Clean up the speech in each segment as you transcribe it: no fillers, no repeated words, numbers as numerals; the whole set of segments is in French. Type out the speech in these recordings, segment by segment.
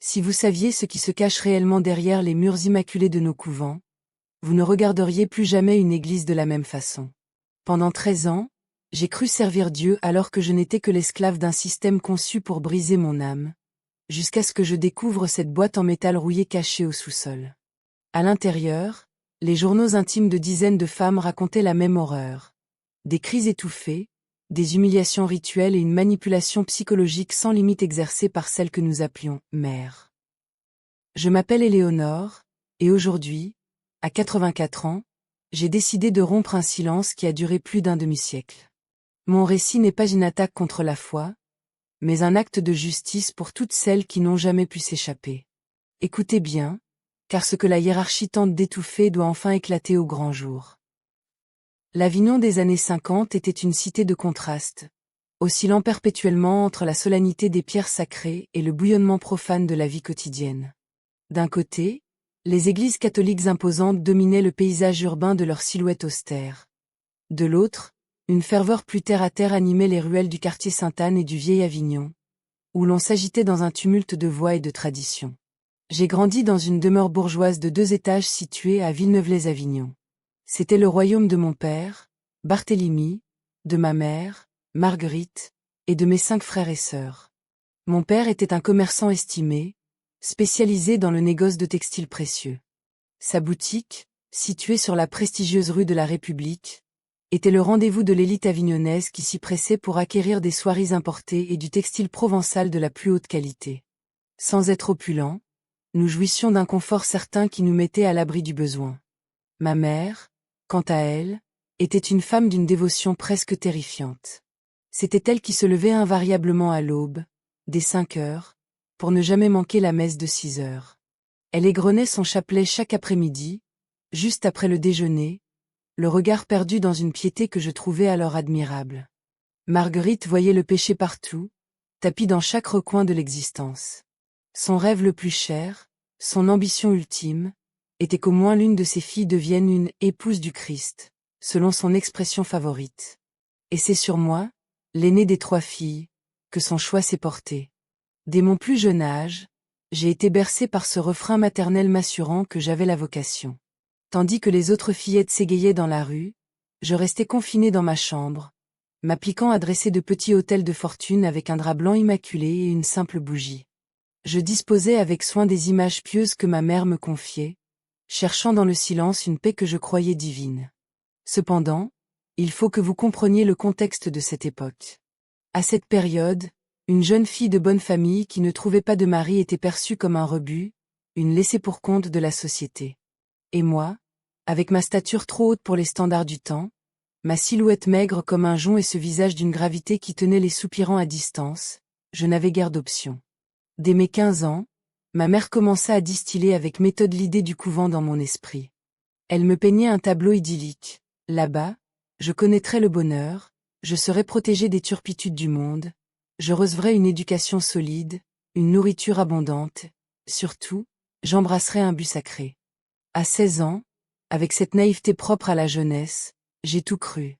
Si vous saviez ce qui se cache réellement derrière les murs immaculés de nos couvents, vous ne regarderiez plus jamais une église de la même façon. Pendant 13 ans, j'ai cru servir Dieu alors que je n'étais que l'esclave d'un système conçu pour briser mon âme, jusqu'à ce que je découvre cette boîte en métal rouillé cachée au sous-sol. À l'intérieur, les journaux intimes de dizaines de femmes racontaient la même horreur. Des cris étouffés, des humiliations rituelles et une manipulation psychologique sans limite exercée par celle que nous appelions « mère ». Je m'appelle Éléonore, et aujourd'hui, à 84 ans, j'ai décidé de rompre un silence qui a duré plus d'un demi-siècle. Mon récit n'est pas une attaque contre la foi, mais un acte de justice pour toutes celles qui n'ont jamais pu s'échapper. Écoutez bien, car ce que la hiérarchie tente d'étouffer doit enfin éclater au grand jour. L'Avignon des années 50 était une cité de contrastes, oscillant perpétuellement entre la solennité des pierres sacrées et le bouillonnement profane de la vie quotidienne. D'un côté, les églises catholiques imposantes dominaient le paysage urbain de leur silhouette austère. De l'autre, une ferveur plus terre-à-terre animait les ruelles du quartier Sainte-Anne et du vieil Avignon, où l'on s'agitait dans un tumulte de voix et de traditions. J'ai grandi dans une demeure bourgeoise de 2 étages située à Villeneuve-lès-Avignon. C'était le royaume de mon père, Barthélemy, de ma mère, Marguerite, et de mes 5 frères et sœurs. Mon père était un commerçant estimé, spécialisé dans le négoce de textiles précieux. Sa boutique, située sur la prestigieuse rue de la République, était le rendez-vous de l'élite avignonnaise qui s'y pressait pour acquérir des soieries importées et du textile provençal de la plus haute qualité. Sans être opulents, nous jouissions d'un confort certain qui nous mettait à l'abri du besoin. Ma mère, quant à elle, était une femme d'une dévotion presque terrifiante. C'était elle qui se levait invariablement à l'aube, dès 5 heures, pour ne jamais manquer la messe de 6 heures. Elle égrenait son chapelet chaque après-midi, juste après le déjeuner, le regard perdu dans une piété que je trouvais alors admirable. Marguerite voyait le péché partout, tapi dans chaque recoin de l'existence. Son rêve le plus cher, son ambition ultime, était qu'au moins l'une de ses filles devienne une « épouse du Christ », selon son expression favorite. Et c'est sur moi, l'aînée des 3 filles, que son choix s'est porté. Dès mon plus jeune âge, j'ai été bercée par ce refrain maternel m'assurant que j'avais la vocation. Tandis que les autres fillettes s'égayaient dans la rue, je restais confinée dans ma chambre, m'appliquant à dresser de petits autels de fortune avec un drap blanc immaculé et une simple bougie. Je disposais avec soin des images pieuses que ma mère me confiait, cherchant dans le silence une paix que je croyais divine. Cependant, il faut que vous compreniez le contexte de cette époque. À cette période, une jeune fille de bonne famille qui ne trouvait pas de mari était perçue comme un rebut, une laissée-pour-compte de la société. Et moi, avec ma stature trop haute pour les standards du temps, ma silhouette maigre comme un jonc et ce visage d'une gravité qui tenait les soupirants à distance, je n'avais guère d'option. Dès mes 15 ans, ma mère commença à distiller avec méthode l'idée du couvent dans mon esprit. Elle me peignait un tableau idyllique. Là-bas, je connaîtrais le bonheur, je serais protégée des turpitudes du monde, je recevrais une éducation solide, une nourriture abondante, surtout, j'embrasserais un but sacré. À 16 ans, avec cette naïveté propre à la jeunesse, j'ai tout cru.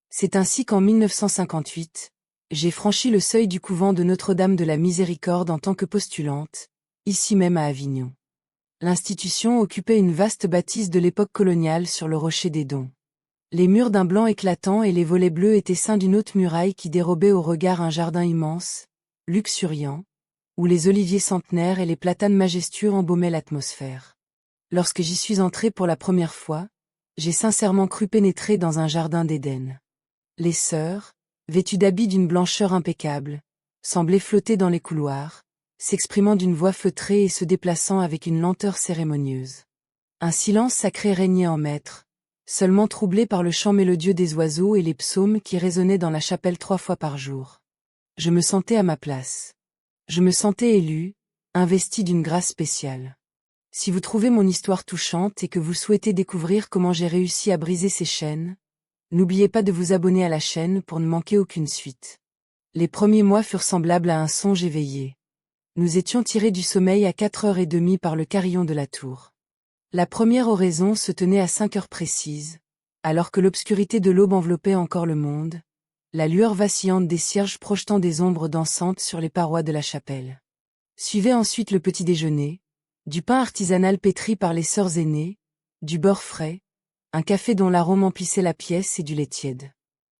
C'est ainsi qu'en 1958, j'ai franchi le seuil du couvent de Notre-Dame de la Miséricorde en tant que postulante, ici même à Avignon. L'institution occupait une vaste bâtisse de l'époque coloniale sur le rocher des Dons. Les murs d'un blanc éclatant et les volets bleus étaient ceints d'une haute muraille qui dérobait au regard un jardin immense, luxuriant, où les oliviers centenaires et les platanes majestueux embaumaient l'atmosphère. Lorsque j'y suis entrée pour la première fois, j'ai sincèrement cru pénétrer dans un jardin d'Éden. Les sœurs, vêtues d'habits d'une blancheur impeccable, semblaient flotter dans les couloirs, s'exprimant d'une voix feutrée et se déplaçant avec une lenteur cérémonieuse. Un silence sacré régnait en maître, seulement troublé par le chant mélodieux des oiseaux et les psaumes qui résonnaient dans la chapelle 3 fois par jour. Je me sentais à ma place. Je me sentais élue, investie d'une grâce spéciale. Si vous trouvez mon histoire touchante et que vous souhaitez découvrir comment j'ai réussi à briser ces chaînes, n'oubliez pas de vous abonner à la chaîne pour ne manquer aucune suite. Les premiers mois furent semblables à un songe éveillé. Nous étions tirés du sommeil à 4h30 par le carillon de la tour. La première oraison se tenait à 5 heures précises, alors que l'obscurité de l'aube enveloppait encore le monde, la lueur vacillante des cierges projetant des ombres dansantes sur les parois de la chapelle. Suivait ensuite le petit déjeuner, du pain artisanal pétri par les sœurs aînées, du beurre frais, un café dont l'arôme emplissait la pièce et du lait tiède.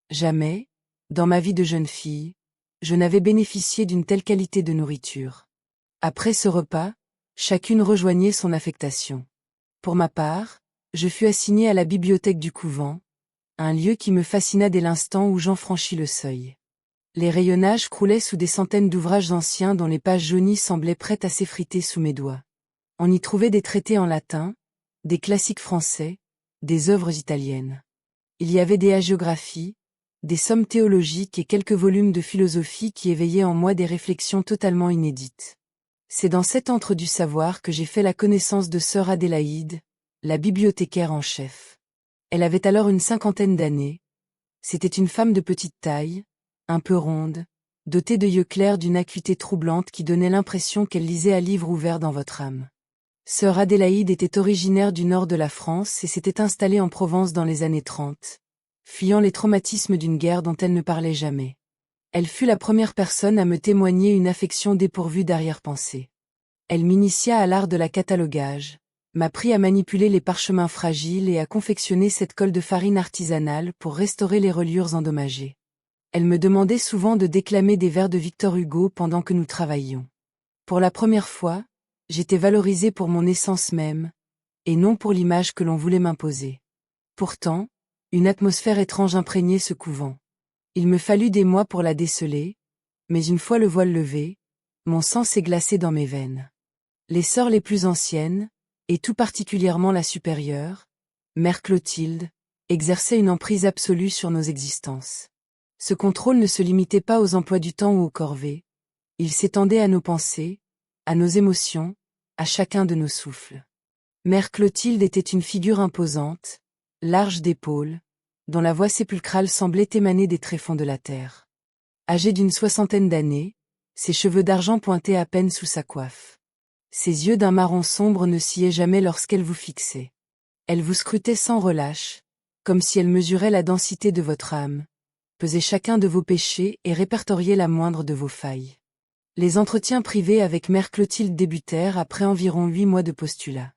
Jamais, dans ma vie de jeune fille, je n'avais bénéficié d'une telle qualité de nourriture. Après ce repas, chacune rejoignait son affectation. Pour ma part, je fus assignée à la bibliothèque du couvent, un lieu qui me fascina dès l'instant où j'en franchis le seuil. Les rayonnages croulaient sous des centaines d'ouvrages anciens dont les pages jaunies semblaient prêtes à s'effriter sous mes doigts. On y trouvait des traités en latin, des classiques français, des œuvres italiennes. Il y avait des hagiographies, des sommes théologiques et quelques volumes de philosophie qui éveillaient en moi des réflexions totalement inédites. C'est dans cet antre du savoir que j'ai fait la connaissance de sœur Adélaïde, la bibliothécaire en chef. Elle avait alors une 50aine d'années. C'était une femme de petite taille, un peu ronde, dotée de yeux clairs d'une acuité troublante qui donnait l'impression qu'elle lisait à livre ouvert dans votre âme. Sœur Adélaïde était originaire du nord de la France et s'était installée en Provence dans les années 30, fuyant les traumatismes d'une guerre dont elle ne parlait jamais. Elle fut la première personne à me témoigner une affection dépourvue d'arrière-pensée. Elle m'initia à l'art de la catalogage, m'apprit à manipuler les parchemins fragiles et à confectionner cette colle de farine artisanale pour restaurer les reliures endommagées. Elle me demandait souvent de déclamer des vers de Victor Hugo pendant que nous travaillions. Pour la première fois, j'étais valorisée pour mon essence même, et non pour l'image que l'on voulait m'imposer. Pourtant, une atmosphère étrange imprégnait ce couvent. Il me fallut des mois pour la déceler, mais une fois le voile levé, mon sang s'est glacé dans mes veines. Les sœurs les plus anciennes, et tout particulièrement la supérieure, Mère Clotilde, exerçaient une emprise absolue sur nos existences. Ce contrôle ne se limitait pas aux emplois du temps ou aux corvées, il s'étendait à nos pensées, à nos émotions, à chacun de nos souffles. Mère Clotilde était une figure imposante, large d'épaules, dont la voix sépulcrale semblait émaner des tréfonds de la terre. Âgée d'une 60aine d'années, ses cheveux d'argent pointaient à peine sous sa coiffe. Ses yeux d'un marron sombre ne sciaient jamais lorsqu'elle vous fixait. Elle vous scrutait sans relâche, comme si elle mesurait la densité de votre âme, pesait chacun de vos péchés et répertoriait la moindre de vos failles. Les entretiens privés avec Mère Clotilde débutèrent après environ 8 mois de postulat.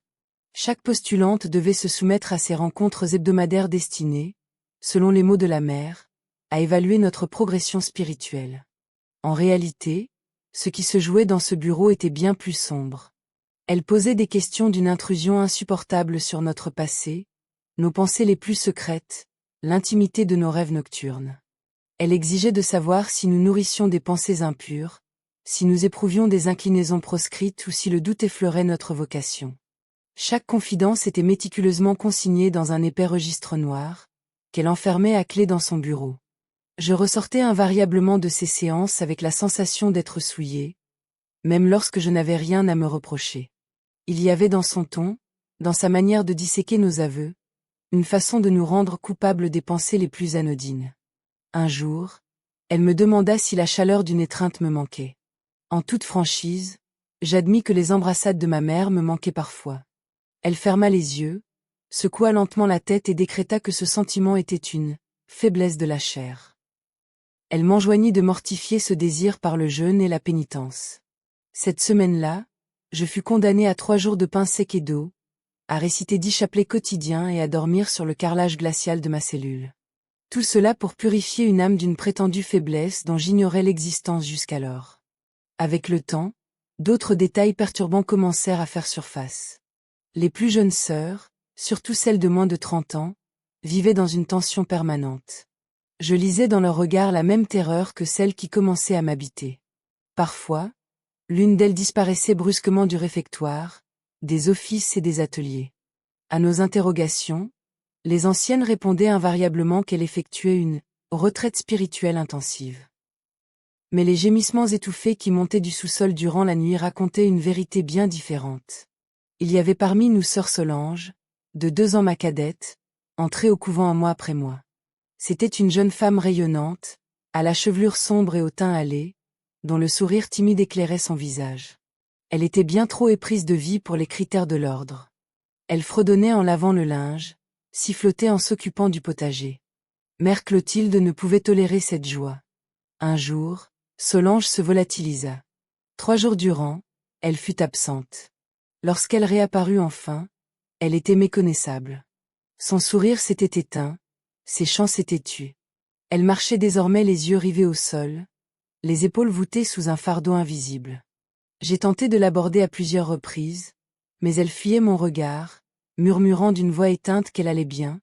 Chaque postulante devait se soumettre à ces rencontres hebdomadaires destinées, selon les mots de la mère, à évaluer notre progression spirituelle. En réalité, ce qui se jouait dans ce bureau était bien plus sombre. Elle posait des questions d'une intrusion insupportable sur notre passé, nos pensées les plus secrètes, l'intimité de nos rêves nocturnes. Elle exigeait de savoir si nous nourrissions des pensées impures, si nous éprouvions des inclinaisons proscrites ou si le doute effleurait notre vocation. Chaque confidence était méticuleusement consignée dans un épais registre noir, qu'elle enfermait à clé dans son bureau. Je ressortais invariablement de ces séances avec la sensation d'être souillée, même lorsque je n'avais rien à me reprocher. Il y avait dans son ton, dans sa manière de disséquer nos aveux, une façon de nous rendre coupables des pensées les plus anodines. Un jour, elle me demanda si la chaleur d'une étreinte me manquait. En toute franchise, j'admis que les embrassades de ma mère me manquaient parfois. Elle ferma les yeux, secoua lentement la tête et décréta que ce sentiment était une faiblesse de la chair. Elle m'enjoignit de mortifier ce désir par le jeûne et la pénitence. Cette semaine-là, je fus condamnée à 3 jours de pain sec et d'eau, à réciter 10 chapelets quotidiens et à dormir sur le carrelage glacial de ma cellule. Tout cela pour purifier une âme d'une prétendue faiblesse dont j'ignorais l'existence jusqu'alors. Avec le temps, d'autres détails perturbants commencèrent à faire surface. Les plus jeunes sœurs, surtout celles de moins de 30 ans, vivaient dans une tension permanente. Je lisais dans leurs regards la même terreur que celle qui commençait à m'habiter. Parfois, l'une d'elles disparaissait brusquement du réfectoire, des offices et des ateliers. À nos interrogations, les anciennes répondaient invariablement qu'elle effectuait une retraite spirituelle intensive. Mais les gémissements étouffés qui montaient du sous-sol durant la nuit racontaient une vérité bien différente. Il y avait parmi nous sœur Solange, de 2 ans ma cadette, entrée au couvent un mois après moi. C'était une jeune femme rayonnante, à la chevelure sombre et au teint hâlé, dont le sourire timide éclairait son visage. Elle était bien trop éprise de vie pour les critères de l'ordre. Elle fredonnait en lavant le linge, sifflotait en s'occupant du potager. Mère Clotilde ne pouvait tolérer cette joie. Un jour, Solange se volatilisa. 3 jours durant, Elle fut absente. Lorsqu'elle réapparut enfin, elle était méconnaissable. Son sourire s'était éteint, ses chants s'étaient tus. Elle marchait désormais les yeux rivés au sol, les épaules voûtées sous un fardeau invisible. J'ai tenté de l'aborder à plusieurs reprises, mais elle fuyait mon regard, murmurant d'une voix éteinte qu'elle allait bien,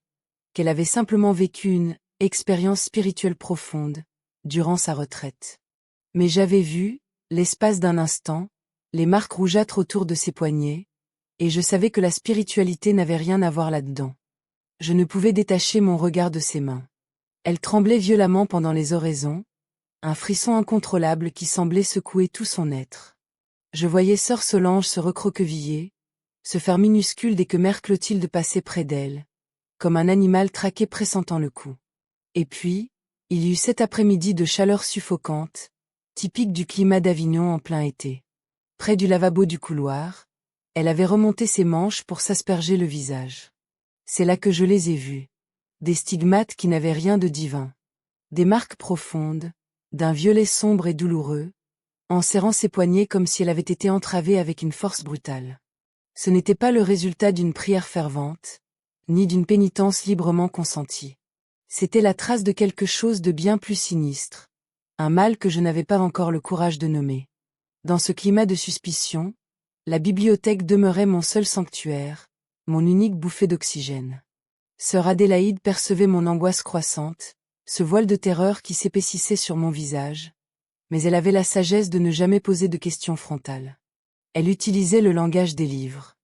qu'elle avait simplement vécu une expérience spirituelle profonde, durant sa retraite. Mais j'avais vu, l'espace d'un instant, les marques rougeâtres autour de ses poignets, et je savais que la spiritualité n'avait rien à voir là-dedans. Je ne pouvais détacher mon regard de ses mains. Elle tremblait violemment pendant les oraisons, un frisson incontrôlable qui semblait secouer tout son être. Je voyais sœur Solange se recroqueviller, se faire minuscule dès que mère Clotilde passait près d'elle, comme un animal traqué pressentant le coup. Et puis, il y eut cet après-midi de chaleur suffocante, typique du climat d'Avignon en plein été. Près du lavabo du couloir, elle avait remonté ses manches pour s'asperger le visage. C'est là que je les ai vus. Des stigmates qui n'avaient rien de divin. Des marques profondes, d'un violet sombre et douloureux, en serrant ses poignets comme si elle avait été entravée avec une force brutale. Ce n'était pas le résultat d'une prière fervente, ni d'une pénitence librement consentie. C'était la trace de quelque chose de bien plus sinistre, un mal que je n'avais pas encore le courage de nommer. Dans ce climat de suspicion, la bibliothèque demeurait mon seul sanctuaire, mon unique bouffée d'oxygène. Sœur Adélaïde percevait mon angoisse croissante, ce voile de terreur qui s'épaississait sur mon visage, mais elle avait la sagesse de ne jamais poser de questions frontales. Elle utilisait le langage des livres.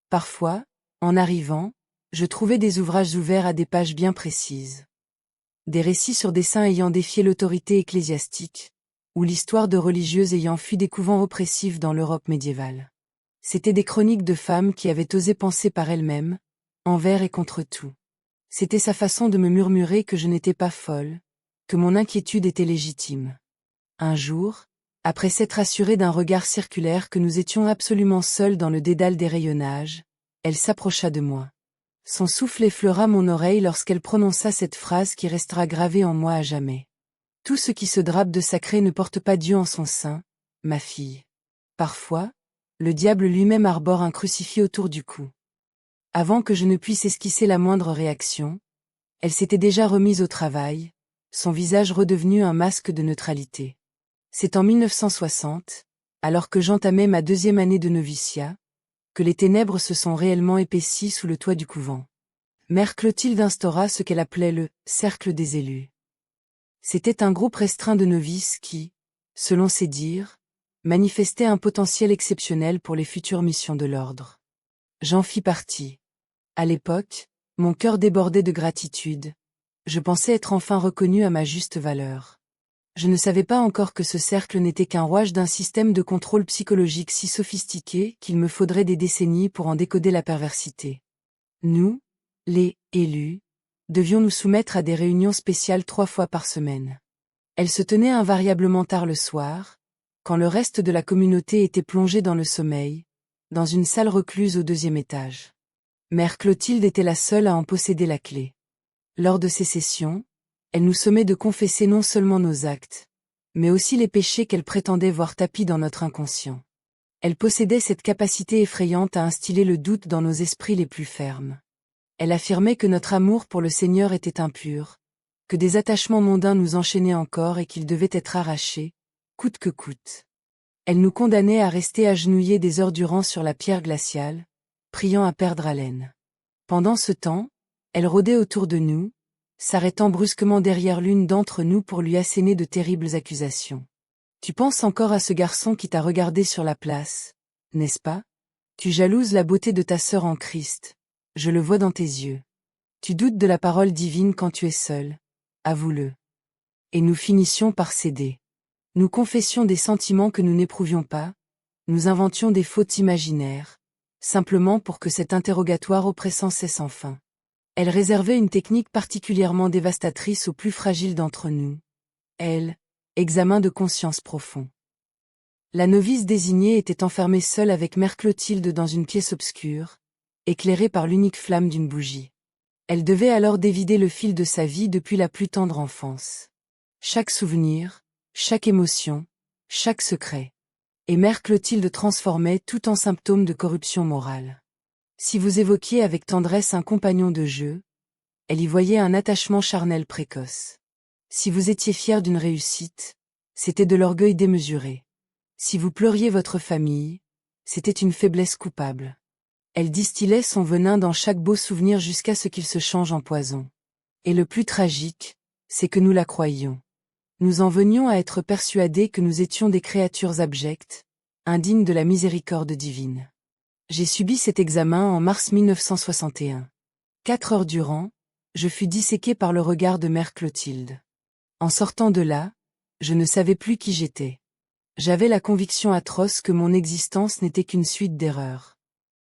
Parfois, en arrivant, je trouvais des ouvrages ouverts à des pages bien précises. Des récits sur des saints ayant défié l'autorité ecclésiastique, ou l'histoire de religieuses ayant fui des couvents oppressifs dans l'Europe médiévale. C'étaient des chroniques de femmes qui avaient osé penser par elles-mêmes, envers et contre tout. C'était sa façon de me murmurer que je n'étais pas folle, que mon inquiétude était légitime. Un jour, après s'être assurée d'un regard circulaire que nous étions absolument seuls dans le dédale des rayonnages, elle s'approcha de moi. Son souffle effleura mon oreille lorsqu'elle prononça cette phrase qui restera gravée en moi à jamais. Tout ce qui se drape de sacré ne porte pas Dieu en son sein, ma fille. Parfois, le diable lui-même arbore un crucifix autour du cou. Avant que je ne puisse esquisser la moindre réaction, elle s'était déjà remise au travail, son visage redevenu un masque de neutralité. C'est en 1960, alors que j'entamais ma 2e année de noviciat, que les ténèbres se sont réellement épaissies sous le toit du couvent. Mère Clotilde instaura ce qu'elle appelait le « cercle des élus ». C'était un groupe restreint de novices qui, selon ses dires, manifestait un potentiel exceptionnel pour les futures missions de l'ordre. J'en fis partie. À l'époque, mon cœur débordait de gratitude. Je pensais être enfin reconnue à ma juste valeur. Je ne savais pas encore que ce cercle n'était qu'un rouage d'un système de contrôle psychologique si sophistiqué qu'il me faudrait des décennies pour en décoder la perversité. Nous, les élus, devions nous soumettre à des réunions spéciales 3 fois par semaine. Elles se tenaient invariablement tard le soir, quand le reste de la communauté était plongé dans le sommeil, dans une salle recluse au 2e étage. Mère Clotilde était la seule à en posséder la clé. Lors de ces sessions, elle nous sommait de confesser non seulement nos actes, mais aussi les péchés qu'elle prétendait voir tapis dans notre inconscient. Elle possédait cette capacité effrayante à instiller le doute dans nos esprits les plus fermes. Elle affirmait que notre amour pour le Seigneur était impur, que des attachements mondains nous enchaînaient encore et qu'ils devaient être arrachés, coûte que coûte. Elle nous condamnait à rester agenouillés des heures durant sur la pierre glaciale, priant à perdre haleine. Pendant ce temps, elle rôdait autour de nous, s'arrêtant brusquement derrière l'une d'entre nous pour lui asséner de terribles accusations. « Tu penses encore à ce garçon qui t'a regardé sur la place, n'est-ce pas? Tu jalouses la beauté de ta sœur en Christ, je le vois dans tes yeux. Tu doutes de la parole divine quand tu es seul, avoue-le. » Et nous finissions par céder. Nous confessions des sentiments que nous n'éprouvions pas, nous inventions des fautes imaginaires, simplement pour que cet interrogatoire oppressant cesse enfin. Elle réservait une technique particulièrement dévastatrice aux plus fragiles d'entre nous. Examen de conscience profond. La novice désignée était enfermée seule avec Mère Clotilde dans une pièce obscure, éclairée par l'unique flamme d'une bougie. Elle devait alors dévider le fil de sa vie depuis la plus tendre enfance. Chaque souvenir, chaque émotion, chaque secret. Et mère Clotilde transformait tout en symptôme de corruption morale. Si vous évoquiez avec tendresse un compagnon de jeu, elle y voyait un attachement charnel précoce. Si vous étiez fier d'une réussite, c'était de l'orgueil démesuré. Si vous pleuriez votre famille, c'était une faiblesse coupable. Elle distillait son venin dans chaque beau souvenir jusqu'à ce qu'il se change en poison. Et le plus tragique, c'est que nous la croyions. Nous en venions à être persuadés que nous étions des créatures abjectes, indignes de la miséricorde divine. J'ai subi cet examen en mars 1961. 4 heures durant, je fus disséqué par le regard de mère Clotilde. En sortant de là, je ne savais plus qui j'étais. J'avais la conviction atroce que mon existence n'était qu'une suite d'erreurs.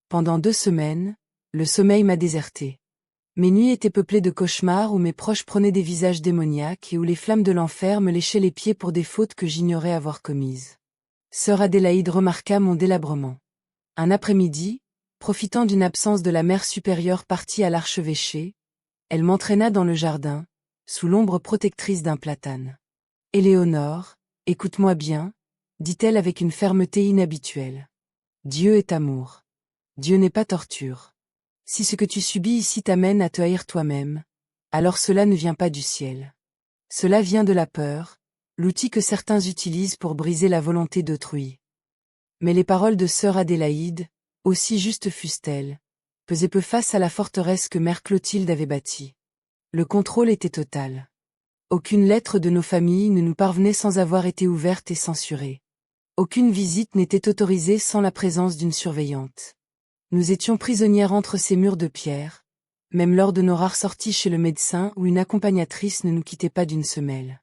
Pendant 2 semaines, le sommeil m'a déserté. Mes nuits étaient peuplées de cauchemars où mes proches prenaient des visages démoniaques et où les flammes de l'enfer me léchaient les pieds pour des fautes que j'ignorais avoir commises. Sœur Adélaïde remarqua mon délabrement. Un après-midi, profitant d'une absence de la mère supérieure partie à l'archevêché, elle m'entraîna dans le jardin, sous l'ombre protectrice d'un platane. « Éléonore, écoute-moi bien, dit-elle avec une fermeté inhabituelle. Dieu est amour. Dieu n'est pas torture. Si ce que tu subis ici t'amène à te haïr toi-même, alors cela ne vient pas du ciel. Cela vient de la peur, l'outil que certains utilisent pour briser la volonté d'autrui. » Mais les paroles de sœur Adélaïde, aussi justes fussent-elles, pesaient peu face à la forteresse que mère Clotilde avait bâtie. Le contrôle était total. Aucune lettre de nos familles ne nous parvenait sans avoir été ouverte et censurée. Aucune visite n'était autorisée sans la présence d'une surveillante. Nous étions prisonnières entre ces murs de pierre, même lors de nos rares sorties chez le médecin où une accompagnatrice ne nous quittait pas d'une semelle.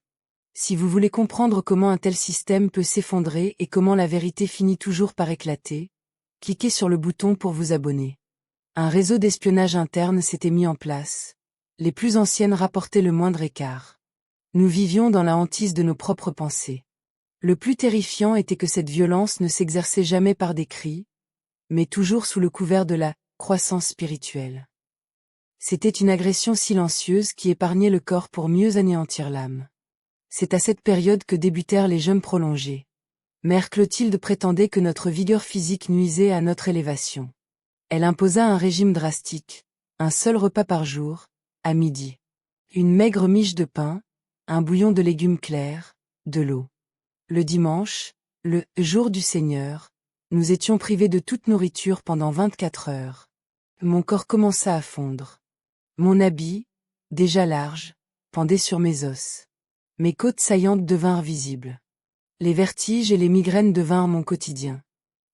Si vous voulez comprendre comment un tel système peut s'effondrer et comment la vérité finit toujours par éclater, cliquez sur le bouton pour vous abonner. Un réseau d'espionnage interne s'était mis en place. Les plus anciennes rapportaient le moindre écart. Nous vivions dans la hantise de nos propres pensées. Le plus terrifiant était que cette violence ne s'exerçait jamais par des cris, mais toujours sous le couvert de la croissance spirituelle. C'était une agression silencieuse qui épargnait le corps pour mieux anéantir l'âme. C'est à cette période que débutèrent les jeûnes prolongés. Mère Clotilde prétendait que notre vigueur physique nuisait à notre élévation. Elle imposa un régime drastique, un seul repas par jour, à midi. Une maigre miche de pain, un bouillon de légumes clairs, de l'eau. Le dimanche, le jour du Seigneur, nous étions privés de toute nourriture pendant 24 heures. Mon corps commença à fondre. Mon habit, déjà large, pendait sur mes os. Mes côtes saillantes devinrent visibles. Les vertiges et les migraines devinrent mon quotidien.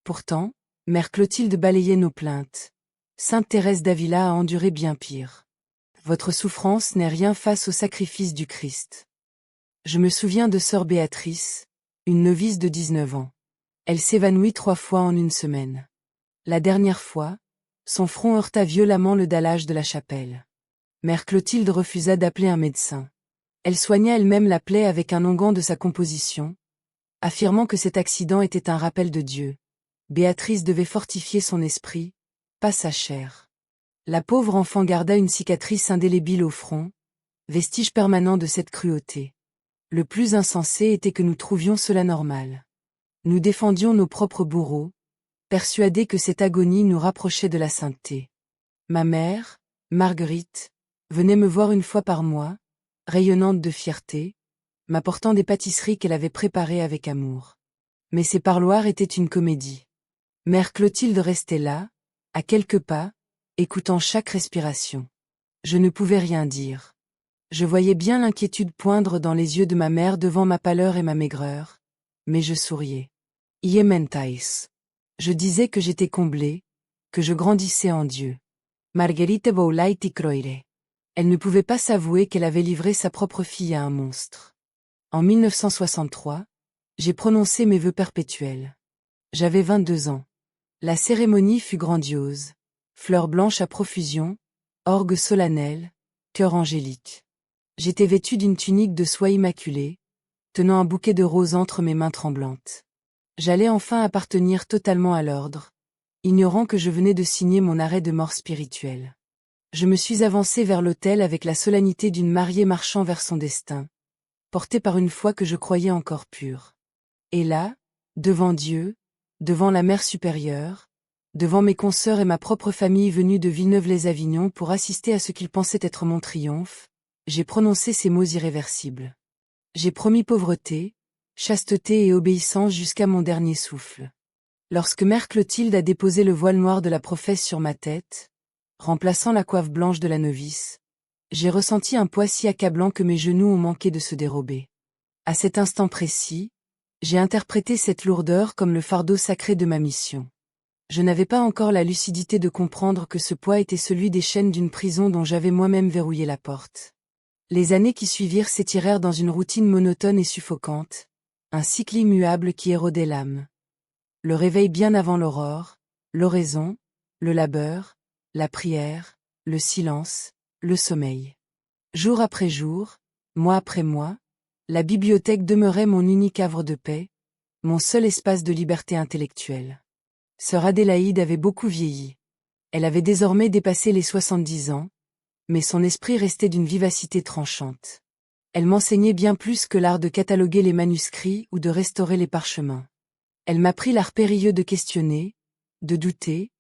Pourtant, mère Clotilde balayait nos plaintes. Sainte Thérèse d'Avila a enduré bien pire. Votre souffrance n'est rien face au sacrifice du Christ. Je me souviens de sœur Béatrice, une novice de 19 ans. Elle s'évanouit 3 fois en une semaine. La dernière fois, son front heurta violemment le dallage de la chapelle. Mère Clotilde refusa d'appeler un médecin. Elle soigna elle-même la plaie avec un onguent de sa composition, affirmant que cet accident était un rappel de Dieu. Béatrice devait fortifier son esprit, pas sa chair. La pauvre enfant garda une cicatrice indélébile au front, vestige permanent de cette cruauté. Le plus insensé était que nous trouvions cela normal. Nous défendions nos propres bourreaux, persuadés que cette agonie nous rapprochait de la sainteté. Ma mère, Marguerite, venait me voir une fois par mois, rayonnante de fierté, m'apportant des pâtisseries qu'elle avait préparées avec amour. Mais ces parloirs étaient une comédie. Mère Clotilde restait là, à quelques pas, écoutant chaque respiration. Je ne pouvais rien dire. Je voyais bien l'inquiétude poindre dans les yeux de ma mère devant ma pâleur et ma maigreur, mais je souriais. Iementais. Je disais que j'étais comblée, que je grandissais en Dieu. Marguerite voulaiti croire. Elle ne pouvait pas s'avouer qu'elle avait livré sa propre fille à un monstre. En 1963, j'ai prononcé mes vœux perpétuels. J'avais 22 ans. La cérémonie fut grandiose. Fleurs blanches à profusion, orgue solennel, chœur angélique. J'étais vêtue d'une tunique de soie immaculée, tenant un bouquet de roses entre mes mains tremblantes. J'allais enfin appartenir totalement à l'ordre, ignorant que je venais de signer mon arrêt de mort spirituelle. Je me suis avancée vers l'autel avec la solennité d'une mariée marchant vers son destin, portée par une foi que je croyais encore pure. Et là, devant Dieu, devant la mère supérieure, devant mes consoeurs et ma propre famille venue de Villeneuve-lès-Avignon pour assister à ce qu'ils pensaient être mon triomphe, j'ai prononcé ces mots irréversibles. J'ai promis pauvreté, chasteté et obéissance jusqu'à mon dernier souffle. Lorsque mère Clotilde a déposé le voile noir de la prophète sur ma tête, remplaçant la coiffe blanche de la novice, j'ai ressenti un poids si accablant que mes genoux ont manqué de se dérober. À cet instant précis, j'ai interprété cette lourdeur comme le fardeau sacré de ma mission. Je n'avais pas encore la lucidité de comprendre que ce poids était celui des chaînes d'une prison dont j'avais moi-même verrouillé la porte. Les années qui suivirent s'étirèrent dans une routine monotone et suffocante, un cycle immuable qui érodait l'âme. Le réveil bien avant l'aurore, l'oraison, le labeur, la prière, le silence, le sommeil. Jour après jour, mois après mois, la bibliothèque demeurait mon unique havre de paix, mon seul espace de liberté intellectuelle. Sœur Adélaïde avait beaucoup vieilli. Elle avait désormais dépassé les 70 ans, mais son esprit restait d'une vivacité tranchante. Elle m'enseignait bien plus que l'art de cataloguer les manuscrits ou de restaurer les parchemins. Elle m'apprit l'art périlleux de questionner, de douter,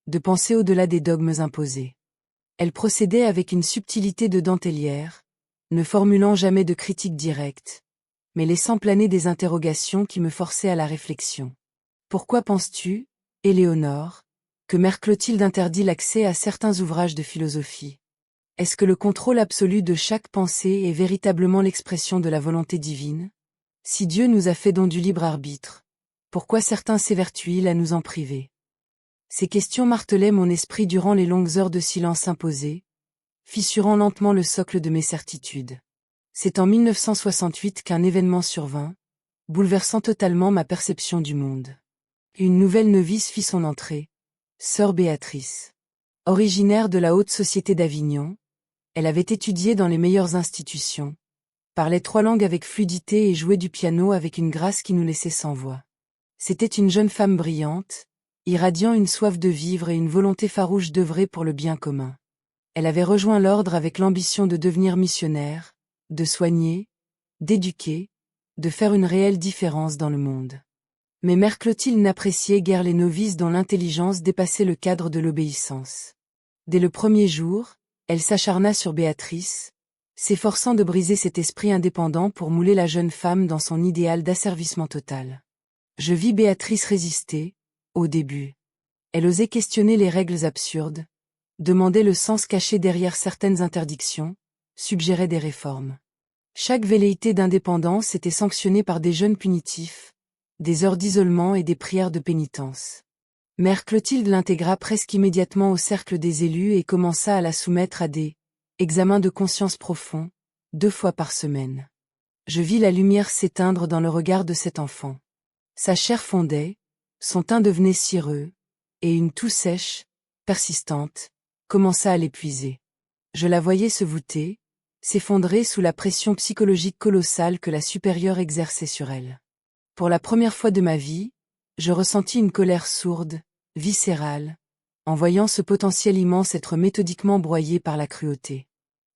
de penser au-delà des dogmes imposés. Elle procédait avec une subtilité de dentelière, ne formulant jamais de critiques directes, mais laissant planer des interrogations qui me forçaient à la réflexion. Pourquoi penses-tu, Éléonore, que mère Clotilde interdit l'accès à certains ouvrages de philosophie? Est-ce que le contrôle absolu de chaque pensée est véritablement l'expression de la volonté divine? Si Dieu nous a fait don du libre arbitre, pourquoi certains s'évertuent-ils à nous en priver? Ces questions martelaient mon esprit durant les longues heures de silence imposées, fissurant lentement le socle de mes certitudes. C'est en 1968 qu'un événement survint, bouleversant totalement ma perception du monde. Une nouvelle novice fit son entrée, sœur Béatrice. Originaire de la haute société d'Avignon, elle avait étudié dans les meilleures institutions, parlait 3 langues avec fluidité et jouait du piano avec une grâce qui nous laissait sans voix. C'était une jeune femme brillante, irradiant une soif de vivre et une volonté farouche d'œuvrer pour le bien commun. Elle avait rejoint l'ordre avec l'ambition de devenir missionnaire, de soigner, d'éduquer, de faire une réelle différence dans le monde. Mais mère Clotilde n'appréciait guère les novices dont l'intelligence dépassait le cadre de l'obéissance. Dès le premier jour, elle s'acharna sur Béatrice, s'efforçant de briser cet esprit indépendant pour mouler la jeune femme dans son idéal d'asservissement total. Je vis Béatrice résister, au début. Elle osait questionner les règles absurdes, demandait le sens caché derrière certaines interdictions, suggérait des réformes. Chaque velléité d'indépendance était sanctionnée par des jeûnes punitifs, des heures d'isolement et des prières de pénitence. Mère Clotilde l'intégra presque immédiatement au cercle des élus et commença à la soumettre à des examens de conscience profonds, 2 fois par semaine. Je vis la lumière s'éteindre dans le regard de cet enfant. Sa chair fondait, son teint devenait cireux, et une toux sèche, persistante, commença à l'épuiser. Je la voyais se voûter, s'effondrer sous la pression psychologique colossale que la supérieure exerçait sur elle. Pour la première fois de ma vie, je ressentis une colère sourde, viscérale, en voyant ce potentiel immense être méthodiquement broyé par la cruauté.